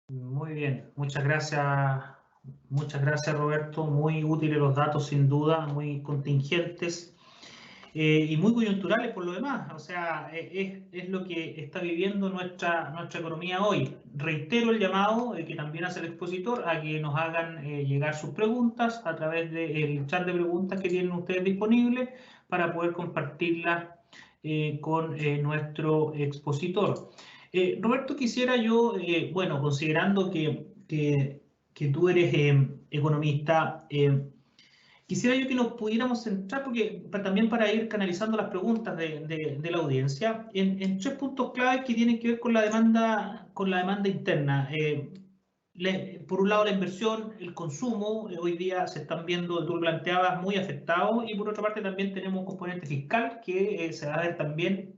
Muy bien, muchas gracias Roberto, muy útiles los datos sin duda, muy contingentes y muy coyunturales por lo demás, o sea, es lo que está viviendo nuestra economía hoy. Reitero el llamado que también hace el expositor a que nos hagan llegar sus preguntas a través del chat de preguntas que tienen ustedes disponible para poder compartirlas con nuestro expositor. Roberto, quisiera yo, bueno, considerando que tú eres economista, quisiera yo que nos pudiéramos centrar, porque también para ir canalizando las preguntas de la audiencia, en tres puntos claves que tienen que ver con la demanda interna. Por un lado, la inversión, el consumo, hoy día se están viendo, tú lo planteabas, muy afectados, y por otra parte también tenemos un componente fiscal que se va a ver también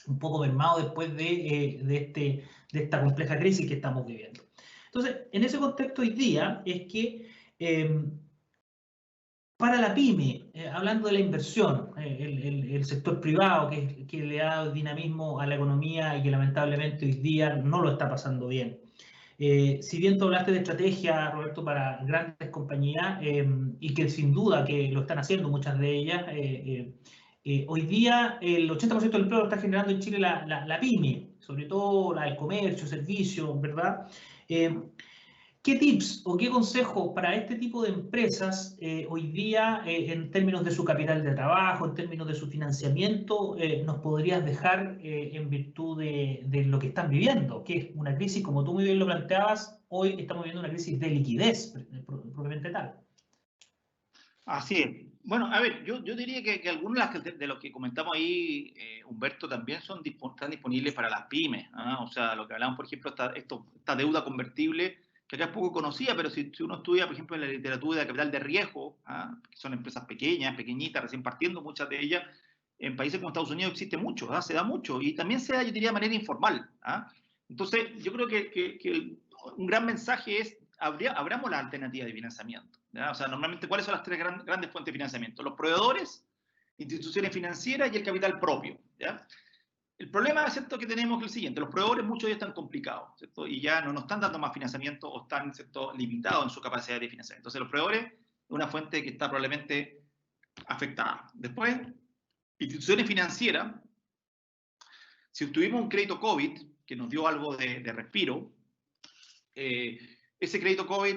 un poco mermado después de esta compleja crisis que estamos viviendo. Entonces, en ese contexto hoy día es que para la pyme, hablando de la inversión, el sector privado que le ha dado dinamismo a la economía y que lamentablemente hoy día no lo está pasando bien. Si bien tú hablaste de estrategia, Roberto, para grandes compañías, y que sin duda que lo están haciendo muchas de ellas, hoy día el 80% del empleo lo está generando en Chile la pyme, sobre todo la del comercio, servicios, ¿verdad? ¿Qué tips o qué consejos para este tipo de empresas hoy día, en términos de su capital de trabajo, en términos de su financiamiento, nos podrías dejar en virtud de lo que están viviendo? Que es una crisis, como tú muy bien lo planteabas, hoy estamos viviendo una crisis de liquidez, propiamente tal. Así es. Bueno, a ver, yo diría que algunos de los que comentamos ahí, Humberto, también están disponibles para las pymes, ¿ah? O sea, lo que hablamos, por ejemplo, esta deuda convertible, que acá es poco conocida, pero si uno estudia, por ejemplo, en la literatura de capital de riesgo, ¿ah? Que son empresas pequeñas, pequeñitas, recién partiendo, muchas de ellas, en países como Estados Unidos existe mucho, ¿ah? Se da mucho, y también se da, yo diría, de manera informal, ¿ah? Entonces, yo creo que un gran mensaje es, abramos la alternativa de financiamiento, ¿ya? O sea, normalmente, ¿cuáles son las tres grandes fuentes de financiamiento? Los proveedores, instituciones financieras y el capital propio, ¿ya? El problema, ¿cierto?, que tenemos es el siguiente: los proveedores, muchos de ellos están complicados, ¿cierto? Y ya no nos están dando más financiamiento o están, ¿cierto?, limitados en su capacidad de financiamiento. Entonces, los proveedores es una fuente que está probablemente afectada. Después, instituciones financieras. Si obtuvimos un crédito COVID que nos dio algo de respiro, ese crédito COVID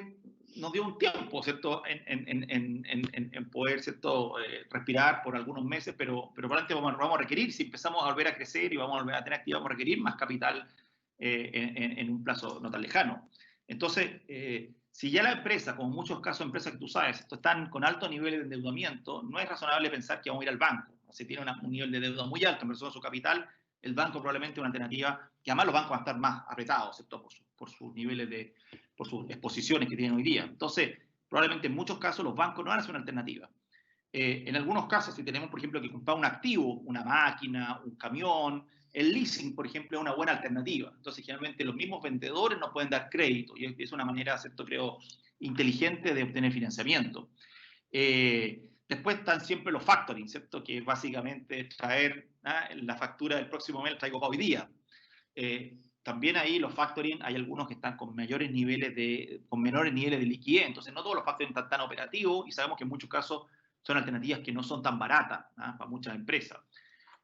nos dio un tiempo, ¿cierto?, en poder, ¿cierto?, respirar por algunos meses, pero probablemente vamos a requerir, si empezamos a volver a crecer y vamos a volver a tener actividad, vamos a requerir más capital en un plazo no tan lejano. Entonces, si ya la empresa, como en muchos casos empresas que tú sabes, están con alto nivel de endeudamiento, no es razonable pensar que vamos a ir al banco. Si tiene un nivel de deuda muy alto en relación a su capital, el banco probablemente es una alternativa, que además los bancos van a estar más apretados, ¿cierto?, por sus niveles por sus exposiciones que tienen hoy día. Entonces, probablemente en muchos casos los bancos no van a ser una alternativa. En algunos casos, si tenemos, por ejemplo, que comprar un activo, una máquina, un camión, el leasing, por ejemplo, es una buena alternativa. Entonces, generalmente los mismos vendedores nos pueden dar crédito y es una manera, ¿cierto?, creo, inteligente de obtener financiamiento. Después están siempre los factoring, ¿cierto?, que básicamente traer la factura del próximo mes la traigo para hoy día. También ahí los factoring, hay algunos que están con menores niveles de liquidez, entonces no todos los factoring están tan operativos y sabemos que en muchos casos son alternativas que no son tan baratas para muchas empresas.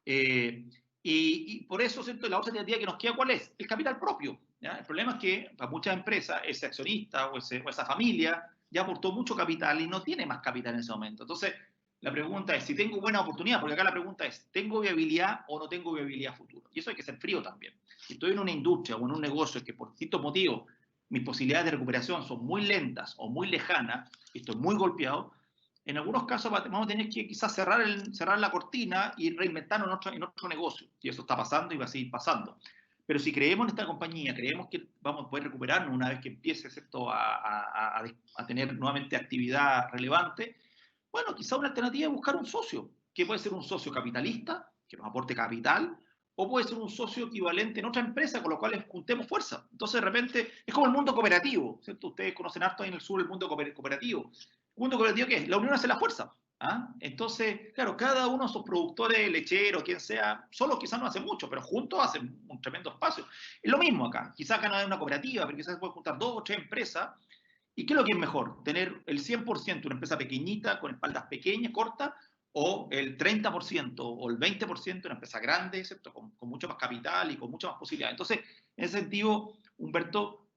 Y por eso, ¿cierto?, la otra alternativa que nos queda, ¿cuál es? El capital propio. ¿Ya? El problema es que para muchas empresas ese accionista o esa familia ya aportó mucho capital y no tiene más capital en ese momento. Entonces, la pregunta es si tengo buena oportunidad, porque acá la pregunta es, ¿tengo viabilidad o no tengo viabilidad futuro? Y eso hay que ser frío también. Si estoy en una industria o en un negocio que por distintos motivos mis posibilidades de recuperación son muy lentas o muy lejanas y estoy muy golpeado, en algunos casos vamos a tener que quizás cerrar la cortina y reinventarnos en otro negocio. Y eso está pasando y va a seguir pasando. Pero si creemos en esta compañía, creemos que vamos a poder recuperarnos una vez que empiece, ¿cierto?, a tener nuevamente actividad relevante, bueno, quizá una alternativa es buscar un socio, que puede ser un socio capitalista, que nos aporte capital, o puede ser un socio equivalente en otra empresa, con lo cual juntemos fuerza. Entonces, de repente, es como el mundo cooperativo, ¿cierto? Ustedes conocen harto ahí en el sur el mundo cooperativo. ¿El mundo cooperativo qué es? La unión hace la fuerza. ¿Ah? Entonces, claro, cada uno de esos productores, lecheros, quien sea, solo quizás no hacen mucho, pero juntos hacen un tremendo espacio. Es lo mismo acá. Quizás acá no hay una cooperativa, pero quizás se pueden juntar 2 o 3 empresas. ¿Y qué es lo que es mejor? ¿Tener el 100% una empresa pequeñita, con espaldas pequeñas, cortas, o el 30% o el 20% una empresa grande, ¿cierto?, con mucho más capital y con mucha más posibilidad? Entonces, en ese sentido, Humberto,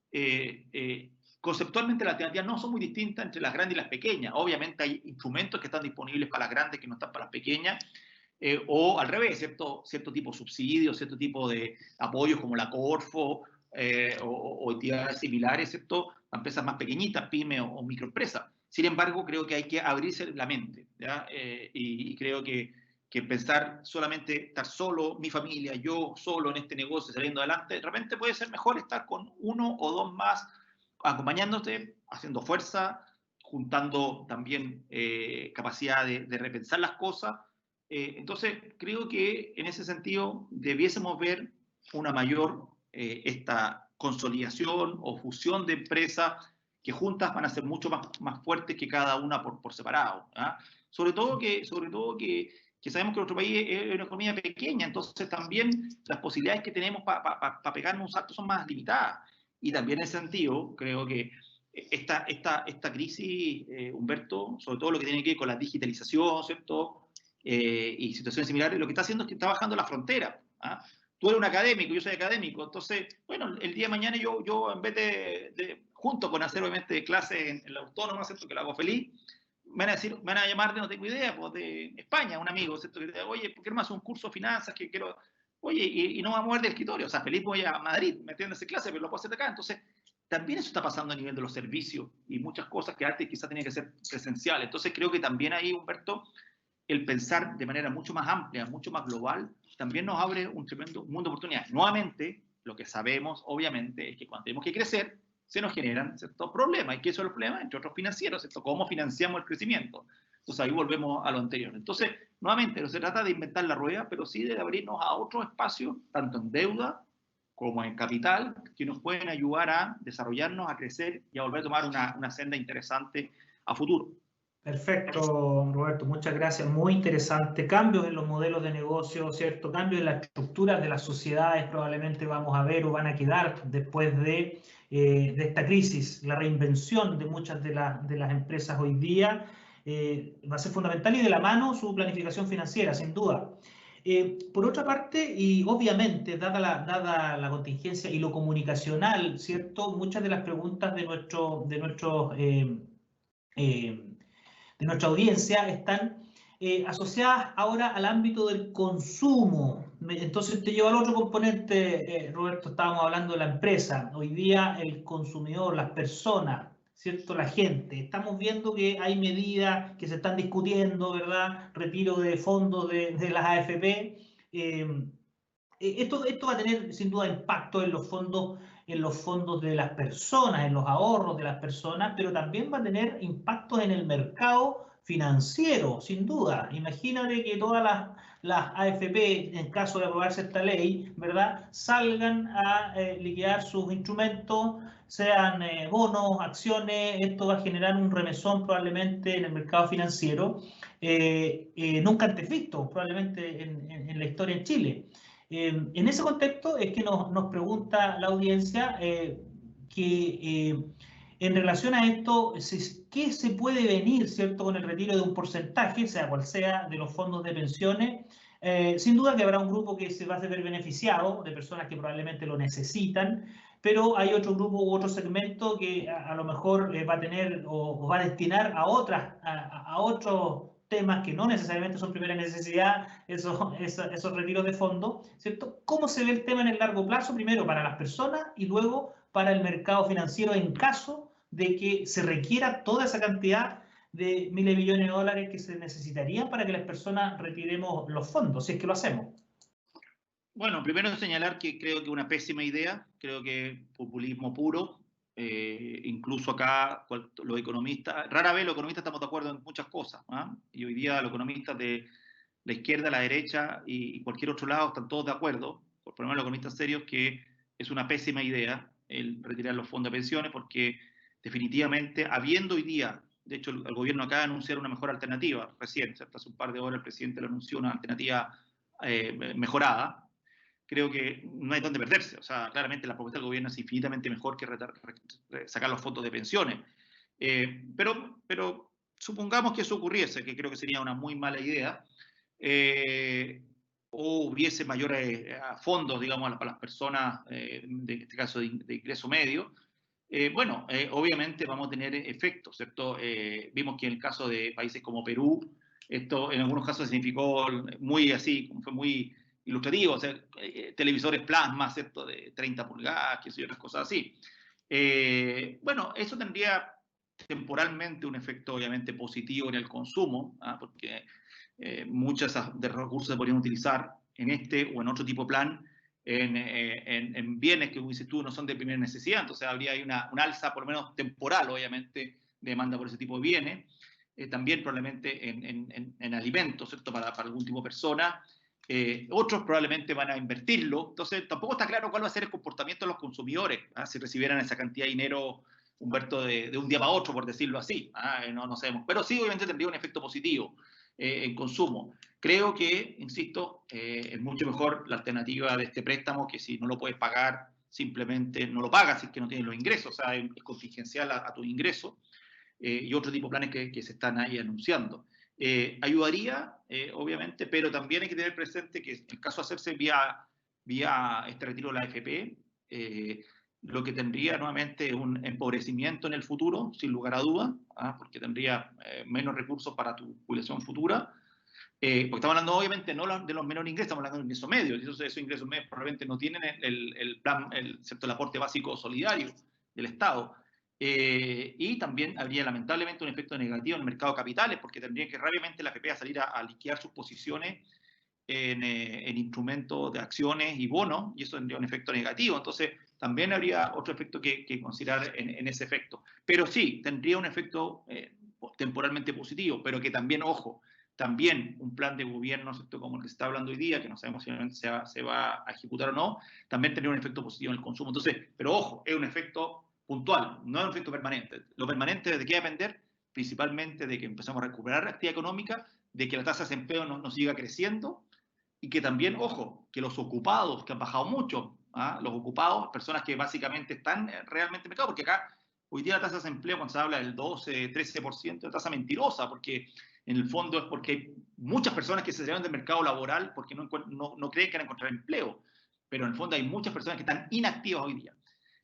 conceptualmente las alternativas no son muy distintas entre las grandes y las pequeñas. Obviamente hay instrumentos que están disponibles para las grandes que no están para las pequeñas, o al revés, cierto tipo de subsidios, cierto tipo de apoyos como la Corfo, o entidades similares, ¿cierto?, a empresas más pequeñitas, pymes o microempresas. Sin embargo, creo que hay que abrirse la mente, ¿ya? Y creo que pensar solamente estar solo, mi familia, yo solo en este negocio saliendo adelante, de repente puede ser mejor estar con 1 o 2 más acompañándote, haciendo fuerza, juntando también capacidad de repensar las cosas. Entonces, creo que en ese sentido debiésemos ver una mayor esta consolidación o fusión de empresas que juntas van a ser mucho más fuertes que cada una por separado. ¿Ah? Sobre todo que sabemos que nuestro país es una economía pequeña, entonces también las posibilidades que tenemos para pegarnos un salto son más limitadas. Y también en ese sentido, creo que esta crisis, Humberto, sobre todo lo que tiene que ver con la digitalización, ¿cierto?, y situaciones similares, lo que está haciendo es que está bajando la frontera. ¿Ah? Tú eres un académico, yo soy académico, entonces, bueno, el día de mañana yo en vez junto con hacer obviamente clases en la autónoma, ¿cierto?, que lo hago feliz, me van a llamar de, no tengo idea, pues de España, un amigo, ¿cierto?, que te diga, oye, ¿por qué no me haces un curso de finanzas que quiero? Oye, y no me voy a mover del escritorio, o sea, feliz voy a Madrid, me atienden esa clase, pero lo puedo hacer de acá. Entonces, también eso está pasando a nivel de los servicios y muchas cosas que antes quizás tenían que ser presenciales. Entonces, creo que también ahí, Humberto, el pensar de manera mucho más amplia, mucho más global, también nos abre un tremendo mundo de oportunidades. Nuevamente, lo que sabemos, obviamente, es que cuando tenemos que crecer, se nos generan ciertos problemas. ¿Y qué son los problemas? Entre otros financieros, ¿cierto? ¿Cómo financiamos el crecimiento? Entonces ahí volvemos a lo anterior. Entonces, nuevamente, no se trata de inventar la rueda, pero sí de abrirnos a otros espacios, tanto en deuda como en capital, que nos pueden ayudar a desarrollarnos, a crecer y a volver a tomar una senda interesante a futuro. Perfecto, Roberto, muchas gracias. Muy interesante. Cambios en los modelos de negocio, ¿cierto? Cambios en las estructuras de las sociedades probablemente vamos a ver o van a quedar después de esta crisis. La reinvención de muchas de las empresas hoy día va a ser fundamental y de la mano su planificación financiera, sin duda. Por otra parte, y obviamente, dada la contingencia y lo comunicacional, ¿cierto? Muchas de las preguntas de nuestra audiencia están asociadas ahora al ámbito del consumo. Entonces te llevo al otro componente, Roberto, estábamos hablando de la empresa. Hoy día el consumidor, las personas, ¿cierto? La gente. Estamos viendo que hay medidas que se están discutiendo, ¿verdad? Retiro de fondos de las AFP. Esto va a tener sin duda impacto en los fondos de las personas, en los ahorros de las personas, pero también va a tener impactos en el mercado financiero, sin duda. Imagínate que todas las AFP, en caso de aprobarse esta ley, ¿verdad?, salgan a liquidar sus instrumentos, sean bonos, acciones. Esto va a generar un remesón probablemente en el mercado financiero, nunca antes visto, probablemente en la historia en Chile. En ese contexto es que nos pregunta la audiencia que en relación a esto, ¿qué se puede venir, cierto, con el retiro de un porcentaje, sea cual sea, de los fondos de pensiones? Sin duda que habrá un grupo que se va a ver beneficiado, de personas que probablemente lo necesitan, pero hay otro grupo u otro segmento que a lo mejor va a tener o va a destinar a otros temas que no necesariamente son primera necesidad, esos retiros de fondos, ¿cierto? ¿Cómo se ve el tema en el largo plazo? Primero para las personas y luego para el mercado financiero en caso de que se requiera toda esa cantidad de miles de millones de dólares que se necesitarían para que las personas retiremos los fondos, si es que lo hacemos. Bueno, primero señalar que creo que es una pésima idea, creo que populismo puro, incluso acá los economistas, rara vez los economistas estamos de acuerdo en muchas cosas, ¿eh? Y hoy día los economistas de la izquierda, la derecha y cualquier otro lado están todos de acuerdo, por lo menos los economistas serios, que es una pésima idea el retirar los fondos de pensiones, porque definitivamente, habiendo hoy día, de hecho el gobierno acaba de anunciar una mejor alternativa, recién, ¿cierto? Hace un par de horas el presidente le anunció una alternativa mejorada. Creo que no hay dónde perderse. O sea, claramente la propuesta del gobierno es infinitamente mejor que sacar los fondos de pensiones. Pero supongamos que eso ocurriese, que creo que sería una muy mala idea, o hubiese mayores fondos, digamos, para las personas, en este caso de ingreso medio. Bueno, obviamente vamos a tener efectos, ¿cierto? Vimos que en el caso de países como Perú, esto en algunos casos significó muy así, fue muy ilustrativo, o sea, televisores plasma, ¿cierto?, de 30 pulgadas, que sé yo, otras cosas así. Bueno, eso tendría temporalmente un efecto obviamente positivo en el consumo, porque muchos de los recursos se podrían utilizar en este o en otro tipo de plan en bienes que, como dices tú, no son de primera necesidad, entonces habría ahí un alza, por lo menos temporal, obviamente, de demanda por ese tipo de bienes. También probablemente en alimentos, ¿cierto?, para algún tipo de persona. Otros probablemente van a invertirlo, entonces tampoco está claro cuál va a ser el comportamiento de los consumidores, si recibieran esa cantidad de dinero, Humberto, de un día para otro, por decirlo así, no sabemos, pero sí obviamente tendría un efecto positivo en consumo. Creo que, insisto, es mucho mejor la alternativa de este préstamo, que si no lo puedes pagar, simplemente no lo pagas si es que no tienes los ingresos, o sea, es contingencial a tu ingreso, y otro tipo de planes que se están ahí anunciando. Ayudaría, obviamente, pero también hay que tener presente que en el caso de hacerse vía este retiro de la AFP, lo que tendría nuevamente un empobrecimiento en el futuro, sin lugar a dudas, porque tendría menos recursos para tu jubilación futura, porque estamos hablando obviamente no de los menores ingresos, estamos hablando de ingresos medios, y esos ingresos medios probablemente no tienen el aporte básico solidario del Estado. Y también habría lamentablemente un efecto negativo en el mercado de capitales, porque tendría que rápidamente la AFP salir a liquidar sus posiciones en instrumentos de acciones y bonos, y eso tendría un efecto negativo. Entonces, también habría otro efecto que considerar en ese efecto. Pero sí, tendría un efecto temporalmente positivo, pero que también, ojo, también un plan de gobierno, ¿cierto?, como el que se está hablando hoy día, que no sabemos si se va a ejecutar o no, también tendría un efecto positivo en el consumo. Entonces, pero ojo, es un efecto puntual, no es un efecto permanente. Lo permanente, ¿de qué va a depender? Principalmente de que empezamos a recuperar la actividad económica, de que la tasa de desempleo no siga creciendo, y que también, ojo, que los ocupados, que han bajado mucho, los ocupados, personas que básicamente están realmente en el mercado, porque acá hoy día la tasa de desempleo, cuando se habla del 12, 13%, es tasa mentirosa, porque en el fondo es porque hay muchas personas que se salieron del mercado laboral porque no creen que van a encontrar empleo, pero en el fondo hay muchas personas que están inactivas hoy día.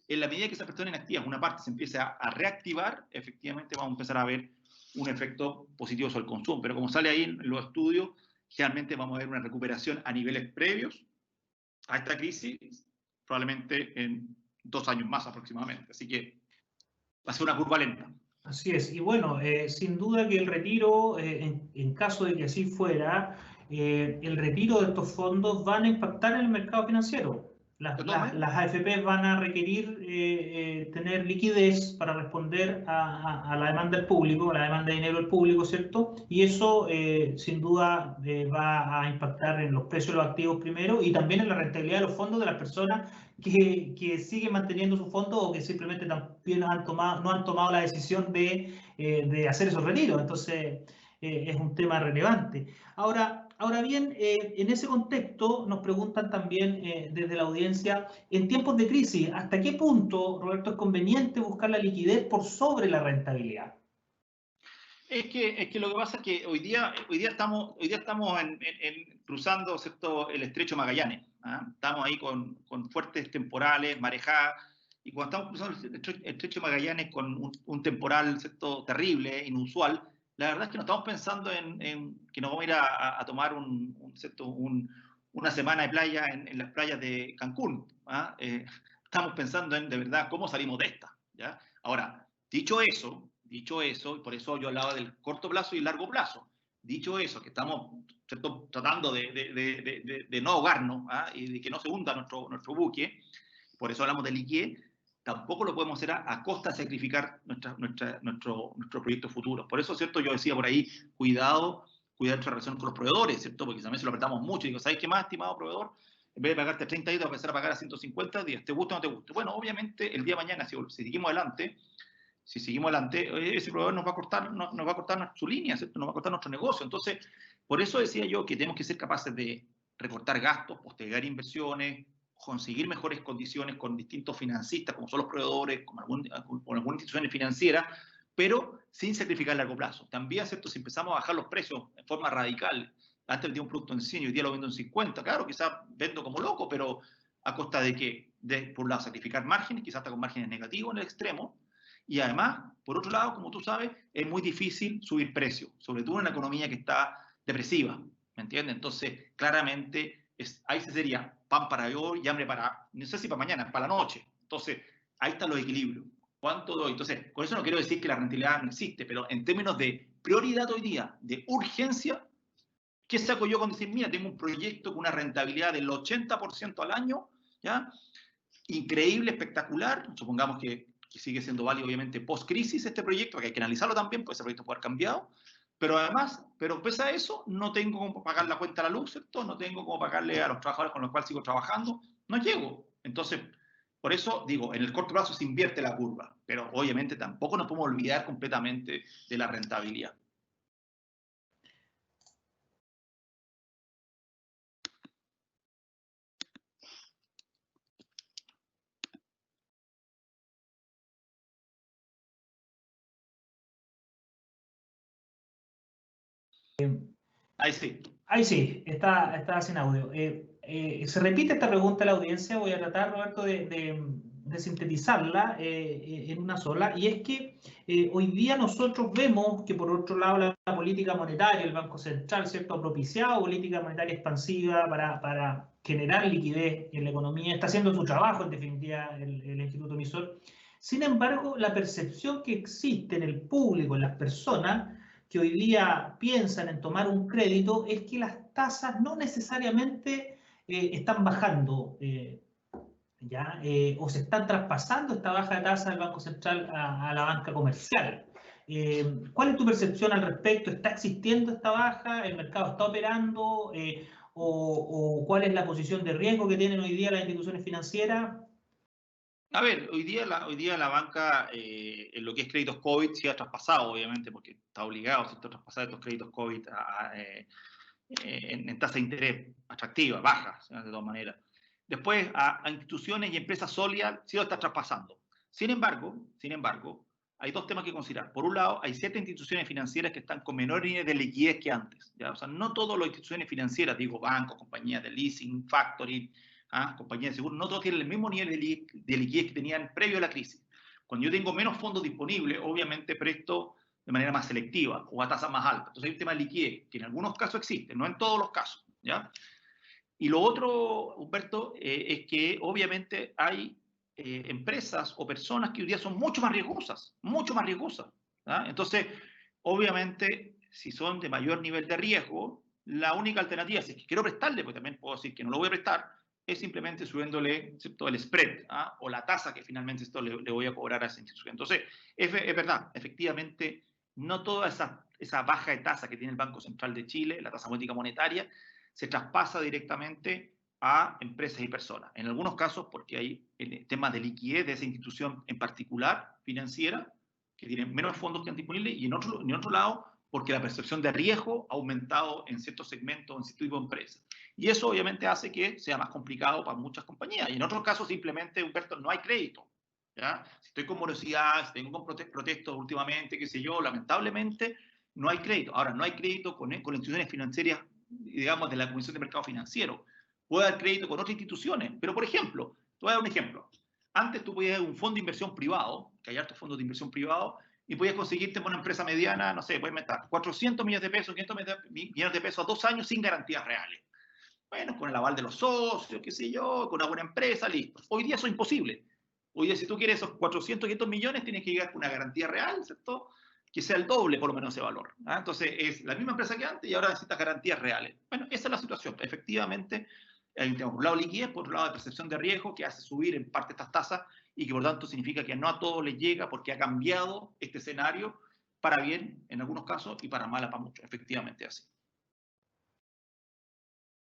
En la medida que esas personas inactivas, una parte se empiece a reactivar, efectivamente vamos a empezar a ver un efecto positivo sobre el consumo, pero como sale ahí en los estudios, generalmente vamos a ver una recuperación a niveles previos a esta crisis, probablemente en 2 años más aproximadamente. Así que va a ser una curva lenta. Así es, y bueno, sin duda que el retiro, en caso de que así fuera, el retiro de estos fondos van a impactar en el mercado financiero. Las AFP van a requerir tener liquidez para responder a la demanda del público, a la demanda de dinero del público, ¿cierto? Y eso sin duda va a impactar en los precios de los activos primero y también en la rentabilidad de los fondos de las personas que siguen manteniendo sus fondos o que simplemente también no han tomado la decisión de hacer esos retiros. Entonces es un tema relevante. Ahora bien, en ese contexto nos preguntan también desde la audiencia, en tiempos de crisis, ¿hasta qué punto, Roberto, es conveniente buscar la liquidez por sobre la rentabilidad? Es que lo que pasa es que hoy día estamos cruzando, ¿cierto?, el estrecho Magallanes. ¿Ah? Estamos ahí con fuertes temporales, marejadas, y cuando estamos cruzando el estrecho Magallanes con un temporal, ¿cierto?, terrible, inusual, la verdad es que no estamos pensando en que nos vamos a ir a tomar una semana de playa en las playas de Cancún. ¿Ah? Estamos pensando en, de verdad, cómo salimos de esta. ¿Ya? Ahora, dicho eso, y por eso yo hablaba del corto plazo y largo plazo, dicho eso, que estamos, ¿cierto?, tratando de no ahogarnos, ¿ah?, y de que no se hunda nuestro buque, por eso hablamos de liquidez, tampoco lo podemos hacer a costa de sacrificar nuestro proyecto futuro. Por eso, ¿cierto?, yo decía por ahí, cuidar nuestra relación con los proveedores, ¿cierto?, porque también se lo apretamos mucho y digo, ¿sabes qué más, estimado proveedor? En vez de pagarte a 30 días, te voy a empezar a pagar a 150 días, ¿te gusta o no te gusta? Bueno, obviamente, el día de mañana, si seguimos adelante, ese proveedor nos va a cortar su línea, ¿cierto? Nos va a cortar nuestro negocio. Entonces, por eso decía yo que tenemos que ser capaces de recortar gastos, postergar inversiones, conseguir mejores condiciones con distintos financistas, como son los proveedores, con algunas instituciones financieras, pero sin sacrificar a largo plazo. También, ¿cierto?, si empezamos a bajar los precios en forma radical, antes vendía un producto en 100 y hoy día lo vendo en 50, claro, quizás vendo como loco, pero ¿a costa de qué? Por un lado, sacrificar márgenes, quizás hasta con márgenes negativos en el extremo, y además, por otro lado, como tú sabes, es muy difícil subir precios, sobre todo en una economía que está depresiva, ¿me entiendes? Entonces, claramente, ahí sería pan para hoy y hambre para, no sé si para mañana, para la noche. Entonces, ahí están los equilibrios. ¿Cuánto doy? Entonces, con eso no quiero decir que la rentabilidad no existe, pero en términos de prioridad hoy día, de urgencia, ¿qué saco yo cuando decir, mira, tengo un proyecto con una rentabilidad del 80% al año, ¿ya? Increíble, espectacular, supongamos que sigue siendo válido obviamente post-crisis este proyecto, que hay que analizarlo también, porque ese proyecto puede haber cambiado, pero además, pese a eso, no tengo cómo pagar la cuenta de la luz, ¿cierto? No tengo cómo pagarle a los trabajadores con los cuales sigo trabajando, no llego. Entonces, por eso digo, en el corto plazo se invierte la curva, pero obviamente tampoco nos podemos olvidar completamente de la rentabilidad. Ahí sí. Ahí sí, está sin audio. Se repite esta pregunta a la audiencia, voy a tratar, Roberto, de sintetizarla en una sola, y es que hoy día nosotros vemos que por otro lado la política monetaria, el Banco Central, ¿cierto?, ha propiciado política monetaria expansiva para generar liquidez en la economía, está haciendo su trabajo, en definitiva, el Instituto Emisor. Sin embargo, la percepción que existe en el público, en las personas, que hoy día piensan en tomar un crédito, es que las tasas no necesariamente están bajando, ¿ya? O se están traspasando esta baja de tasa del Banco Central a la banca comercial. ¿Cuál es tu percepción al respecto? ¿Está existiendo esta baja? ¿El mercado está operando? ¿O cuál es la posición de riesgo que tienen hoy día las instituciones financieras? A ver, hoy día la banca, en lo que es créditos COVID, sí ha traspasado, obviamente, porque está obligado, ¿cierto?, a traspasar estos créditos COVID en tasa de interés atractiva, baja, de todas maneras. Después, a instituciones y empresas sólidas sí lo está traspasando. Sin embargo, hay dos temas que considerar. Por un lado, hay ciertas instituciones financieras que están con menores niveles de liquidez que antes, ¿ya? O sea, no todas las instituciones financieras, digo, bancos, compañías de leasing, factoring, compañías de seguro, no todos tienen el mismo nivel de liquidez que tenían previo a la crisis. Cuando yo tengo menos fondos disponibles, obviamente presto de manera más selectiva o a tasas más altas. Entonces hay un tema de liquidez que en algunos casos existe, no en todos los casos, ¿ya? Y lo otro, Humberto, es que obviamente hay empresas o personas que hoy día son mucho más riesgosas, ¿ya? Entonces, obviamente, si son de mayor nivel de riesgo, la única alternativa, si es que quiero prestarle, pues también puedo decir que no lo voy a prestar, es simplemente subiéndole, ¿cierto?, el spread, ¿ah?, o la tasa que finalmente esto le voy a cobrar a esa institución. Entonces, es verdad, efectivamente, no toda esa baja de tasa que tiene el Banco Central de Chile, la tasa política monetaria, se traspasa directamente a empresas y personas. En algunos casos, porque hay temas de liquidez de esa institución en particular, financiera, que tienen menos fondos que disponibles, y en otro lado, porque la percepción de riesgo ha aumentado en ciertos segmentos, en cierto tipo de empresas. Y eso obviamente hace que sea más complicado para muchas compañías. Y en otros casos simplemente, Humberto, no hay crédito, ¿ya? Si estoy con morosidad, si tengo con protestos últimamente, qué sé yo, lamentablemente no hay crédito. Ahora, no hay crédito con instituciones financieras, digamos, de la Comisión de Mercado Financiero. Puede haber crédito con otras instituciones, pero por ejemplo, te voy a dar un ejemplo. Antes tú podías un fondo de inversión privado, que hay hartos fondos de inversión privado, y podías conseguirte una empresa mediana, no sé, puedes meter 400 millones de pesos, 500 millones de pesos a 2 años sin garantías reales. Bueno, con el aval de los socios, qué sé yo, con una buena empresa, listo. Hoy día eso es imposible. Hoy día, si tú quieres esos 400, 500 millones, tienes que llegar con una garantía real, ¿cierto?, que sea el doble, por lo menos, ese valor, ¿ah? Entonces, es la misma empresa que antes y ahora necesitas garantías reales. Bueno, esa es la situación. Efectivamente, tenemos por un lado liquidez, por otro lado percepción de riesgo, que hace subir en parte estas tasas y que, por tanto, significa que no a todos les llega porque ha cambiado este escenario para bien, en algunos casos, y para mal para muchos. Efectivamente, así.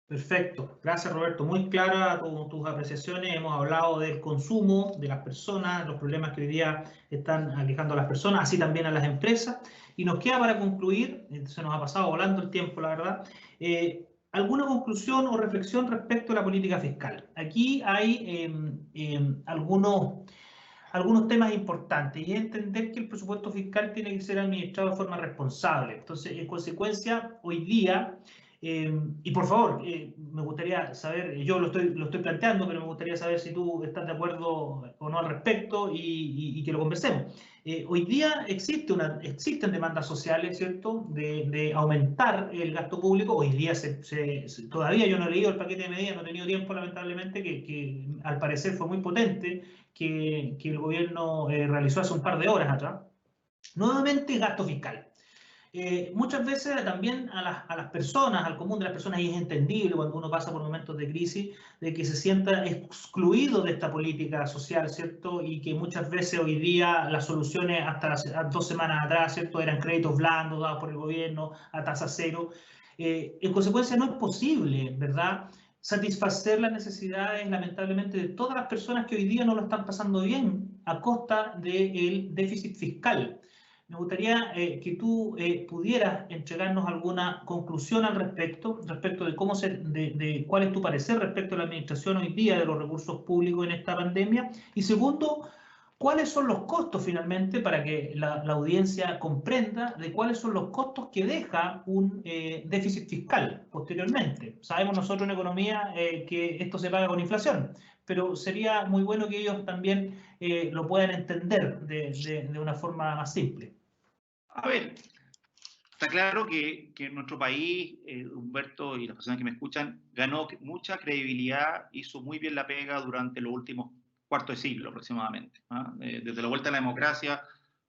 Perfecto, gracias Roberto, muy clara con tus apreciaciones. Hemos hablado del consumo de las personas, los problemas que hoy día están aquejando a las personas, así también a las empresas. Y nos queda para concluir, se nos ha pasado volando el tiempo, la verdad, alguna conclusión o reflexión respecto a la política fiscal. Aquí hay algunos temas importantes y es entender que el presupuesto fiscal tiene que ser administrado de forma responsable. Entonces, en consecuencia, hoy día, y por favor, me gustaría saber, yo lo estoy planteando, pero me gustaría saber si tú estás de acuerdo o no al respecto y que lo conversemos. Hoy día existen demandas sociales, ¿cierto?, de aumentar el gasto público. Hoy día todavía yo no he leído el paquete de medidas, no he tenido tiempo, lamentablemente, que al parecer fue muy potente, que el gobierno realizó hace un par de horas atrás. Nuevamente, gasto fiscal. Muchas veces también a las personas, al común de las personas, y es entendible cuando uno pasa por momentos de crisis, de que se sienta excluido de esta política social, ¿cierto? Y que muchas veces hoy día las soluciones hasta 2 semanas atrás, ¿cierto?, eran créditos blandos dados por el gobierno a tasa cero. En consecuencia, no es posible, ¿verdad?, satisfacer las necesidades, lamentablemente, de todas las personas que hoy día no lo están pasando bien a costa del déficit fiscal. Me gustaría que tú pudieras entregarnos alguna conclusión al respecto de cómo de cuál es tu parecer respecto a la administración hoy día de los recursos públicos en esta pandemia. Y segundo, ¿cuáles son los costos finalmente, para que la audiencia comprenda de cuáles son los costos que deja un déficit fiscal posteriormente? Sabemos nosotros en economía que esto se paga con inflación, pero sería muy bueno que ellos también lo puedan entender de una forma más simple. A ver, está claro que en nuestro país, Humberto y las personas que me escuchan, ganó mucha credibilidad, hizo muy bien la pega durante los últimos cuarto de siglo aproximadamente, ¿ah? Desde la vuelta a la democracia,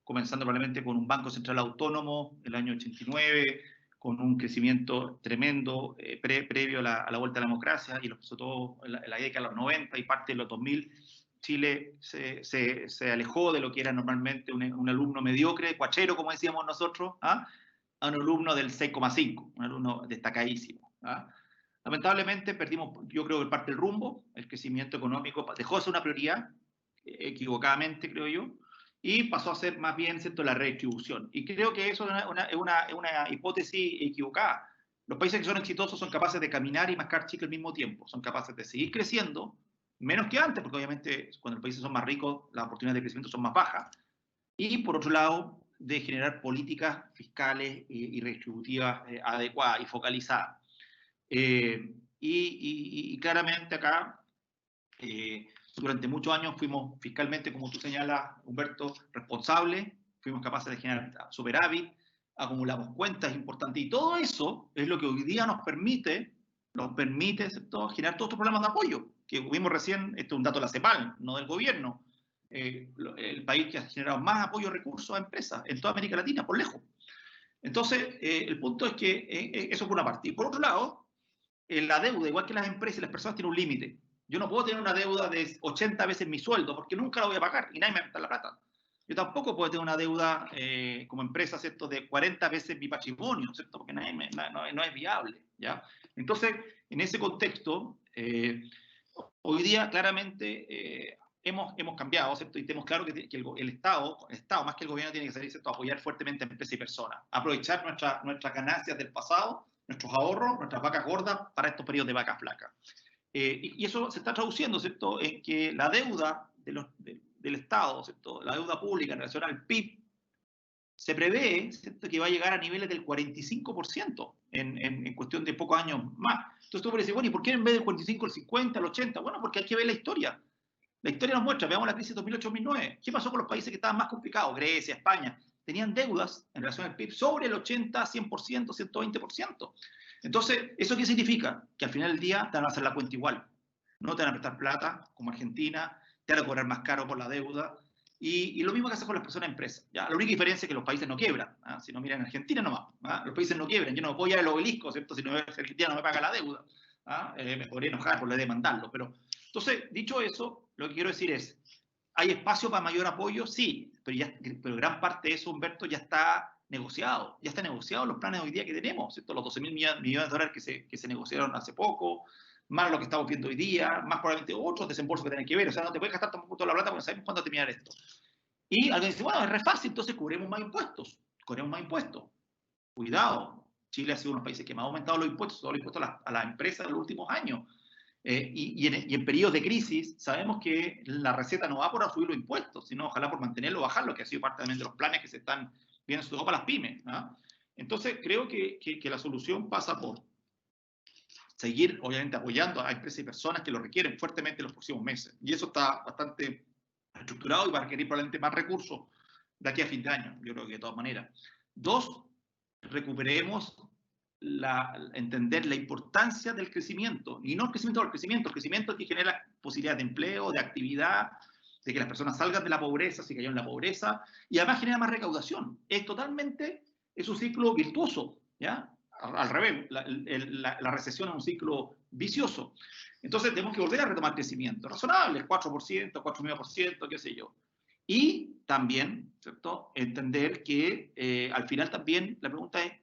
comenzando probablemente con un Banco Central autónomo el año 89, con un crecimiento tremendo previo a la vuelta a la democracia, y sobre todo en la década de los 90 y parte de los 2000, Chile se alejó de lo que era normalmente un alumno mediocre, cuachero, como decíamos nosotros, ¿ah?, a un alumno del 6,5, un alumno destacadísimo, ¿ah? Lamentablemente perdimos, yo creo, que parte del rumbo. El crecimiento económico dejó de ser una prioridad, equivocadamente, creo yo, y pasó a ser más bien, ¿cierto?, la redistribución. Y creo que eso es una hipótesis equivocada. Los países que son exitosos son capaces de caminar y mascar chicle al mismo tiempo, son capaces de seguir creciendo, menos que antes, porque obviamente cuando los países son más ricos, las oportunidades de crecimiento son más bajas, y por otro lado, de generar políticas fiscales y redistributivas adecuadas y focalizadas. Y claramente acá, durante muchos años fuimos fiscalmente, como tú señalas, Humberto, responsables, fuimos capaces de generar superávit, acumulamos cuentas importantes, y todo eso es lo que hoy día nos permite, ¿cierto?, generar todos estos programas de apoyo, que vimos recién. Este es un dato de la CEPAL, no del gobierno. El país que ha generado más apoyo de recursos a empresas en toda América Latina, por lejos. Entonces, el punto es que eso por una parte. Y por otro lado, la deuda, igual que las empresas y las personas, tiene un límite. Yo no puedo tener una deuda de 80 veces mi sueldo porque nunca la voy a pagar y nadie me va a prestar la plata. Yo tampoco puedo tener una deuda como empresa, ¿cierto?, de 40 veces mi patrimonio, ¿cierto?, porque no es viable, ¿ya? Entonces, en ese contexto, hoy día claramente hemos cambiado, ¿cierto? Y tenemos claro que el Estado, más que el gobierno, tiene que salir, ¿cierto?, a apoyar fuertemente a empresas y personas, aprovechar nuestras ganancias del pasado, nuestros ahorros, nuestras vacas gordas para estos periodos de vacas flacas. Y eso se está traduciendo, ¿cierto?, en que la deuda del Estado, ¿cierto?, la deuda pública en relación al PIB, se prevé, ¿cierto?, que va a llegar a niveles del 45% en cuestión de pocos años más. Entonces tú puedes decir, bueno, ¿y por qué en vez del 45, el 50, el 80? Bueno, porque hay que ver la historia. La historia nos muestra, veamos la crisis de 2008-2009. ¿Qué pasó con los países que estaban más complicados? Grecia, España. Tenían deudas en relación al PIB sobre el 80, 100%, 120%. Entonces, ¿eso qué significa? Que al final del día te van a hacer la cuenta igual. No te van a prestar plata, como Argentina, te van a cobrar más caro por la deuda. Y lo mismo que hace con las personas empresas. ¿Ya? La única diferencia es que los países no quiebran. ¿Ah? Si no miran Argentina nomás. ¿Ah? Los países no quiebran. Yo no puedo ir al obelisco, ¿cierto? Si no, Argentina no me paga la deuda. ¿Ah? Me podría enojar por lo de demandarlo. Pero, entonces, dicho eso, lo que quiero decir es, ¿hay espacio para mayor apoyo? Sí, pero gran parte de eso, Humberto, ya está negociado. Ya está negociado los planes hoy día que tenemos, ¿cierto? Los 12.000 millones de dólares que se negociaron hace poco, más lo que estamos viendo hoy día, más probablemente otros desembolsos que tienen que ver. O sea, no te puedes gastar tampoco toda la plata porque no sabemos cuándo terminar esto. Y alguien dice, bueno, es re fácil, entonces cobremos más impuestos. Cobremos más impuestos. Cuidado, Chile ha sido uno de los países que más ha aumentado los impuestos, todos los impuestos a las empresas en los últimos años. Y en periodos de crisis sabemos que la receta no va por subir los impuestos, sino ojalá por mantenerlo o bajarlo, que ha sido parte también de los planes que se están viendo, sobre todo para las pymes. ¿No? Entonces creo que la solución pasa por seguir, obviamente, apoyando a empresas y personas que lo requieren fuertemente en los próximos meses. Y eso está bastante estructurado y va a requerir probablemente más recursos de aquí a fin de año, yo creo que de todas maneras. Dos, recuperemos entender la importancia del crecimiento, y no el crecimiento que genera posibilidades de empleo, de actividad, de que las personas salgan de la pobreza, si cayeron en la pobreza, y además genera más recaudación. Es un ciclo virtuoso, ¿ya? Al revés, la recesión es un ciclo vicioso. Entonces tenemos que volver a retomar crecimiento razonable, 4%, 4,5%, qué sé yo. Y también, ¿cierto?, entender que al final también la pregunta es,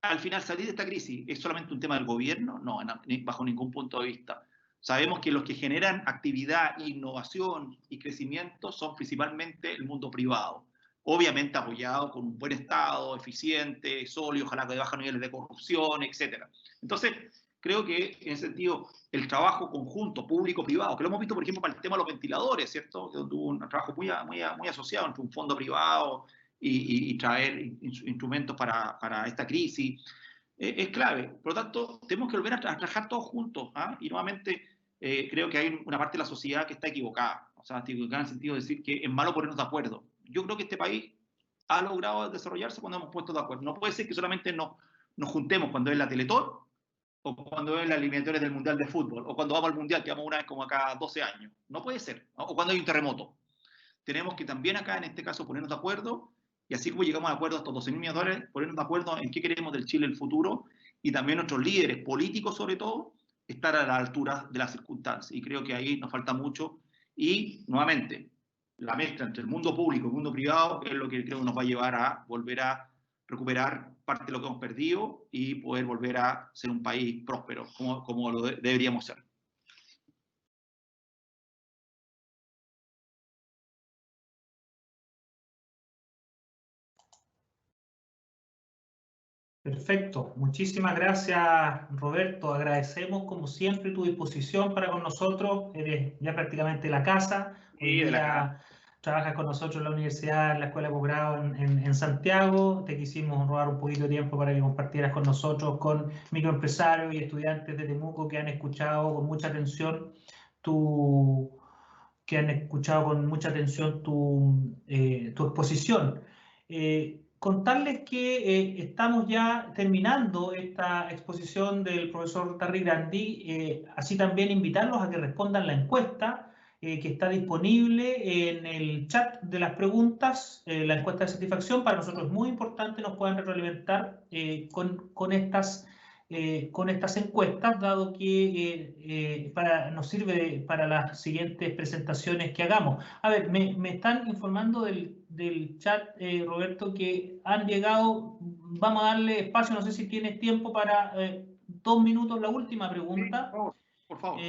al final salir de esta crisis, ¿es solamente un tema del gobierno? No, bajo ningún punto de vista. Sabemos que los que generan actividad, innovación y crecimiento son principalmente el mundo privado. Obviamente apoyado con un buen Estado, eficiente, sólido, ojalá de bajos niveles de corrupción, etc. Entonces, creo que en ese sentido, el trabajo conjunto público-privado, que lo hemos visto, por ejemplo, para el tema de los ventiladores, ¿cierto? Donde hubo un trabajo muy asociado entre un fondo privado y traer instrumentos para esta crisis, es clave. Por lo tanto, tenemos que volver a trabajar todos juntos. ¿Ah? Y nuevamente, creo que hay una parte de la sociedad que está equivocada. O sea, equivocada en el sentido de decir que es malo ponernos de acuerdo. Yo creo que este país ha logrado desarrollarse cuando hemos puesto de acuerdo. No puede ser que solamente nos juntemos cuando es la Teletón, o cuando es la eliminatoria del Mundial de Fútbol, o cuando vamos al Mundial, que vamos una vez como cada 12 años. No puede ser. ¿No? O cuando hay un terremoto. Tenemos que también acá, en este caso, ponernos de acuerdo, y así como llegamos a acuerdo a estos 12.000 millones de dólares, ponernos de acuerdo en qué queremos del Chile en el futuro, y también nuestros líderes políticos, sobre todo, estar a la altura de las circunstancias. Y creo que ahí nos falta mucho. Y, nuevamente, la mezcla entre el mundo público y el mundo privado es lo que creo que nos va a llevar a volver a recuperar parte de lo que hemos perdido y poder volver a ser un país próspero, como lo deberíamos ser. Perfecto, muchísimas gracias, Roberto. Agradecemos como siempre tu disposición para con nosotros. Eres ya prácticamente la casa. Hoy día trabajas con nosotros en la universidad, en la Escuela de Posgrado en Santiago. Te quisimos robar un poquito de tiempo para que compartieras con nosotros, con microempresarios y estudiantes de Temuco que han escuchado con mucha atención tu exposición. Contarles que estamos ya terminando esta exposición del profesor Tarry Grandi, así también invitarlos a que respondan la encuesta que está disponible en el chat de las preguntas, la encuesta de satisfacción. Para nosotros es muy importante, nos puedan retroalimentar con estas con estas encuestas, dado que nos sirve para las siguientes presentaciones que hagamos. A ver, me están informando del chat, Roberto, que han llegado, vamos a darle espacio, no sé si tienes tiempo para 2 minutos, la última pregunta. Sí, por favor.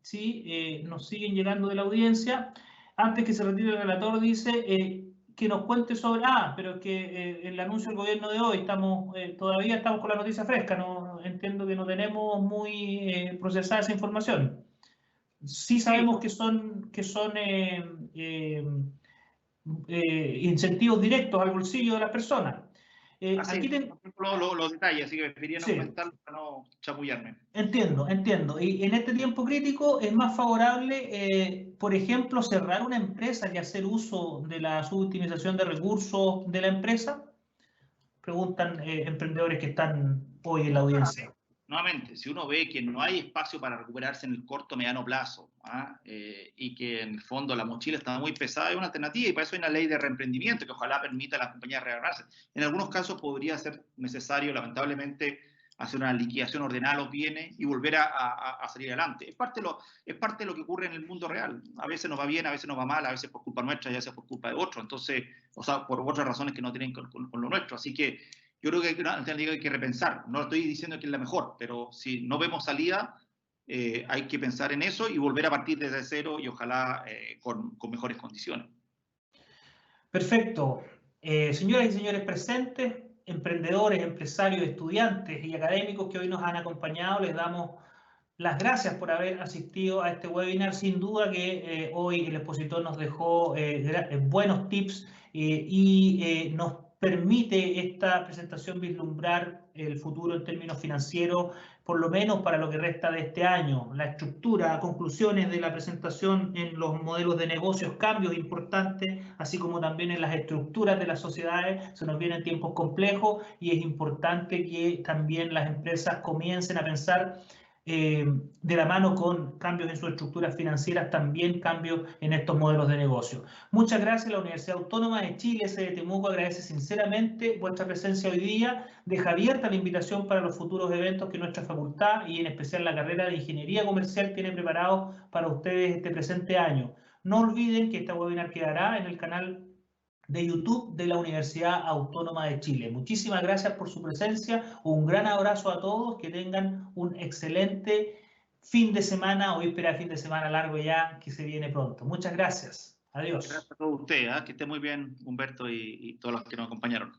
Sí, nos siguen llegando de la audiencia. Antes que se retire el relator, dice que nos cuente sobre... pero es que el anuncio del gobierno de hoy, todavía estamos con la noticia fresca, no entiendo que no tenemos muy procesada esa información. Sí sabemos que son incentivos directos al bolsillo de las personas. Así, los detalles, así que preferiría no comentarlo para no chapullarme. Entiendo. Y en este tiempo crítico es más favorable, por ejemplo, cerrar una empresa que hacer uso de la suboptimización de recursos de la empresa. Preguntan emprendedores que están hoy en la audiencia. Nuevamente, si uno ve que no hay espacio para recuperarse en el corto o mediano plazo, y que en el fondo la mochila está muy pesada, hay una alternativa, y para eso hay una ley de reemprendimiento que ojalá permita a las compañías reagarrarse. En algunos casos podría ser necesario, lamentablemente, hacer una liquidación ordenada de los bienes y volver a salir adelante. Es parte de lo que ocurre en el mundo real. A veces nos va bien, a veces nos va mal, a veces por culpa nuestra, ya sea por culpa de otro, entonces, o sea, por otras razones que no tienen con lo nuestro. Así que yo creo que hay una alternativa que hay que repensar. No estoy diciendo que es la mejor, pero si no vemos salida, hay que pensar en eso y volver a partir desde cero y ojalá con mejores condiciones. Perfecto. Señoras y señores presentes, emprendedores, empresarios, estudiantes y académicos que hoy nos han acompañado, les damos las gracias por haber asistido a este webinar. Sin duda que hoy el expositor nos dejó buenos tips y nos permite esta presentación vislumbrar el futuro en términos financieros, por lo menos para lo que resta de este año. La estructura, conclusiones de la presentación en los modelos de negocios, cambios importantes, así como también en las estructuras de las sociedades. Se nos vienen tiempos complejos y es importante que también las empresas comiencen a pensar de la mano con cambios en sus estructuras financieras, también cambios en estos modelos de negocio. Muchas gracias. La Universidad Autónoma de Chile, sede de Temuco, agradece sinceramente vuestra presencia hoy día. Deja abierta la invitación para los futuros eventos que nuestra facultad y en especial la carrera de Ingeniería Comercial tiene preparado para ustedes este presente año. No olviden que este webinar quedará en el canal de YouTube de la Universidad Autónoma de Chile. Muchísimas gracias por su presencia, un gran abrazo a todos, que tengan un excelente fin de semana o víspera de fin de semana largo ya que se viene pronto. Muchas gracias. Adiós. Gracias a todos ustedes, que esté muy bien Humberto y todos los que nos acompañaron.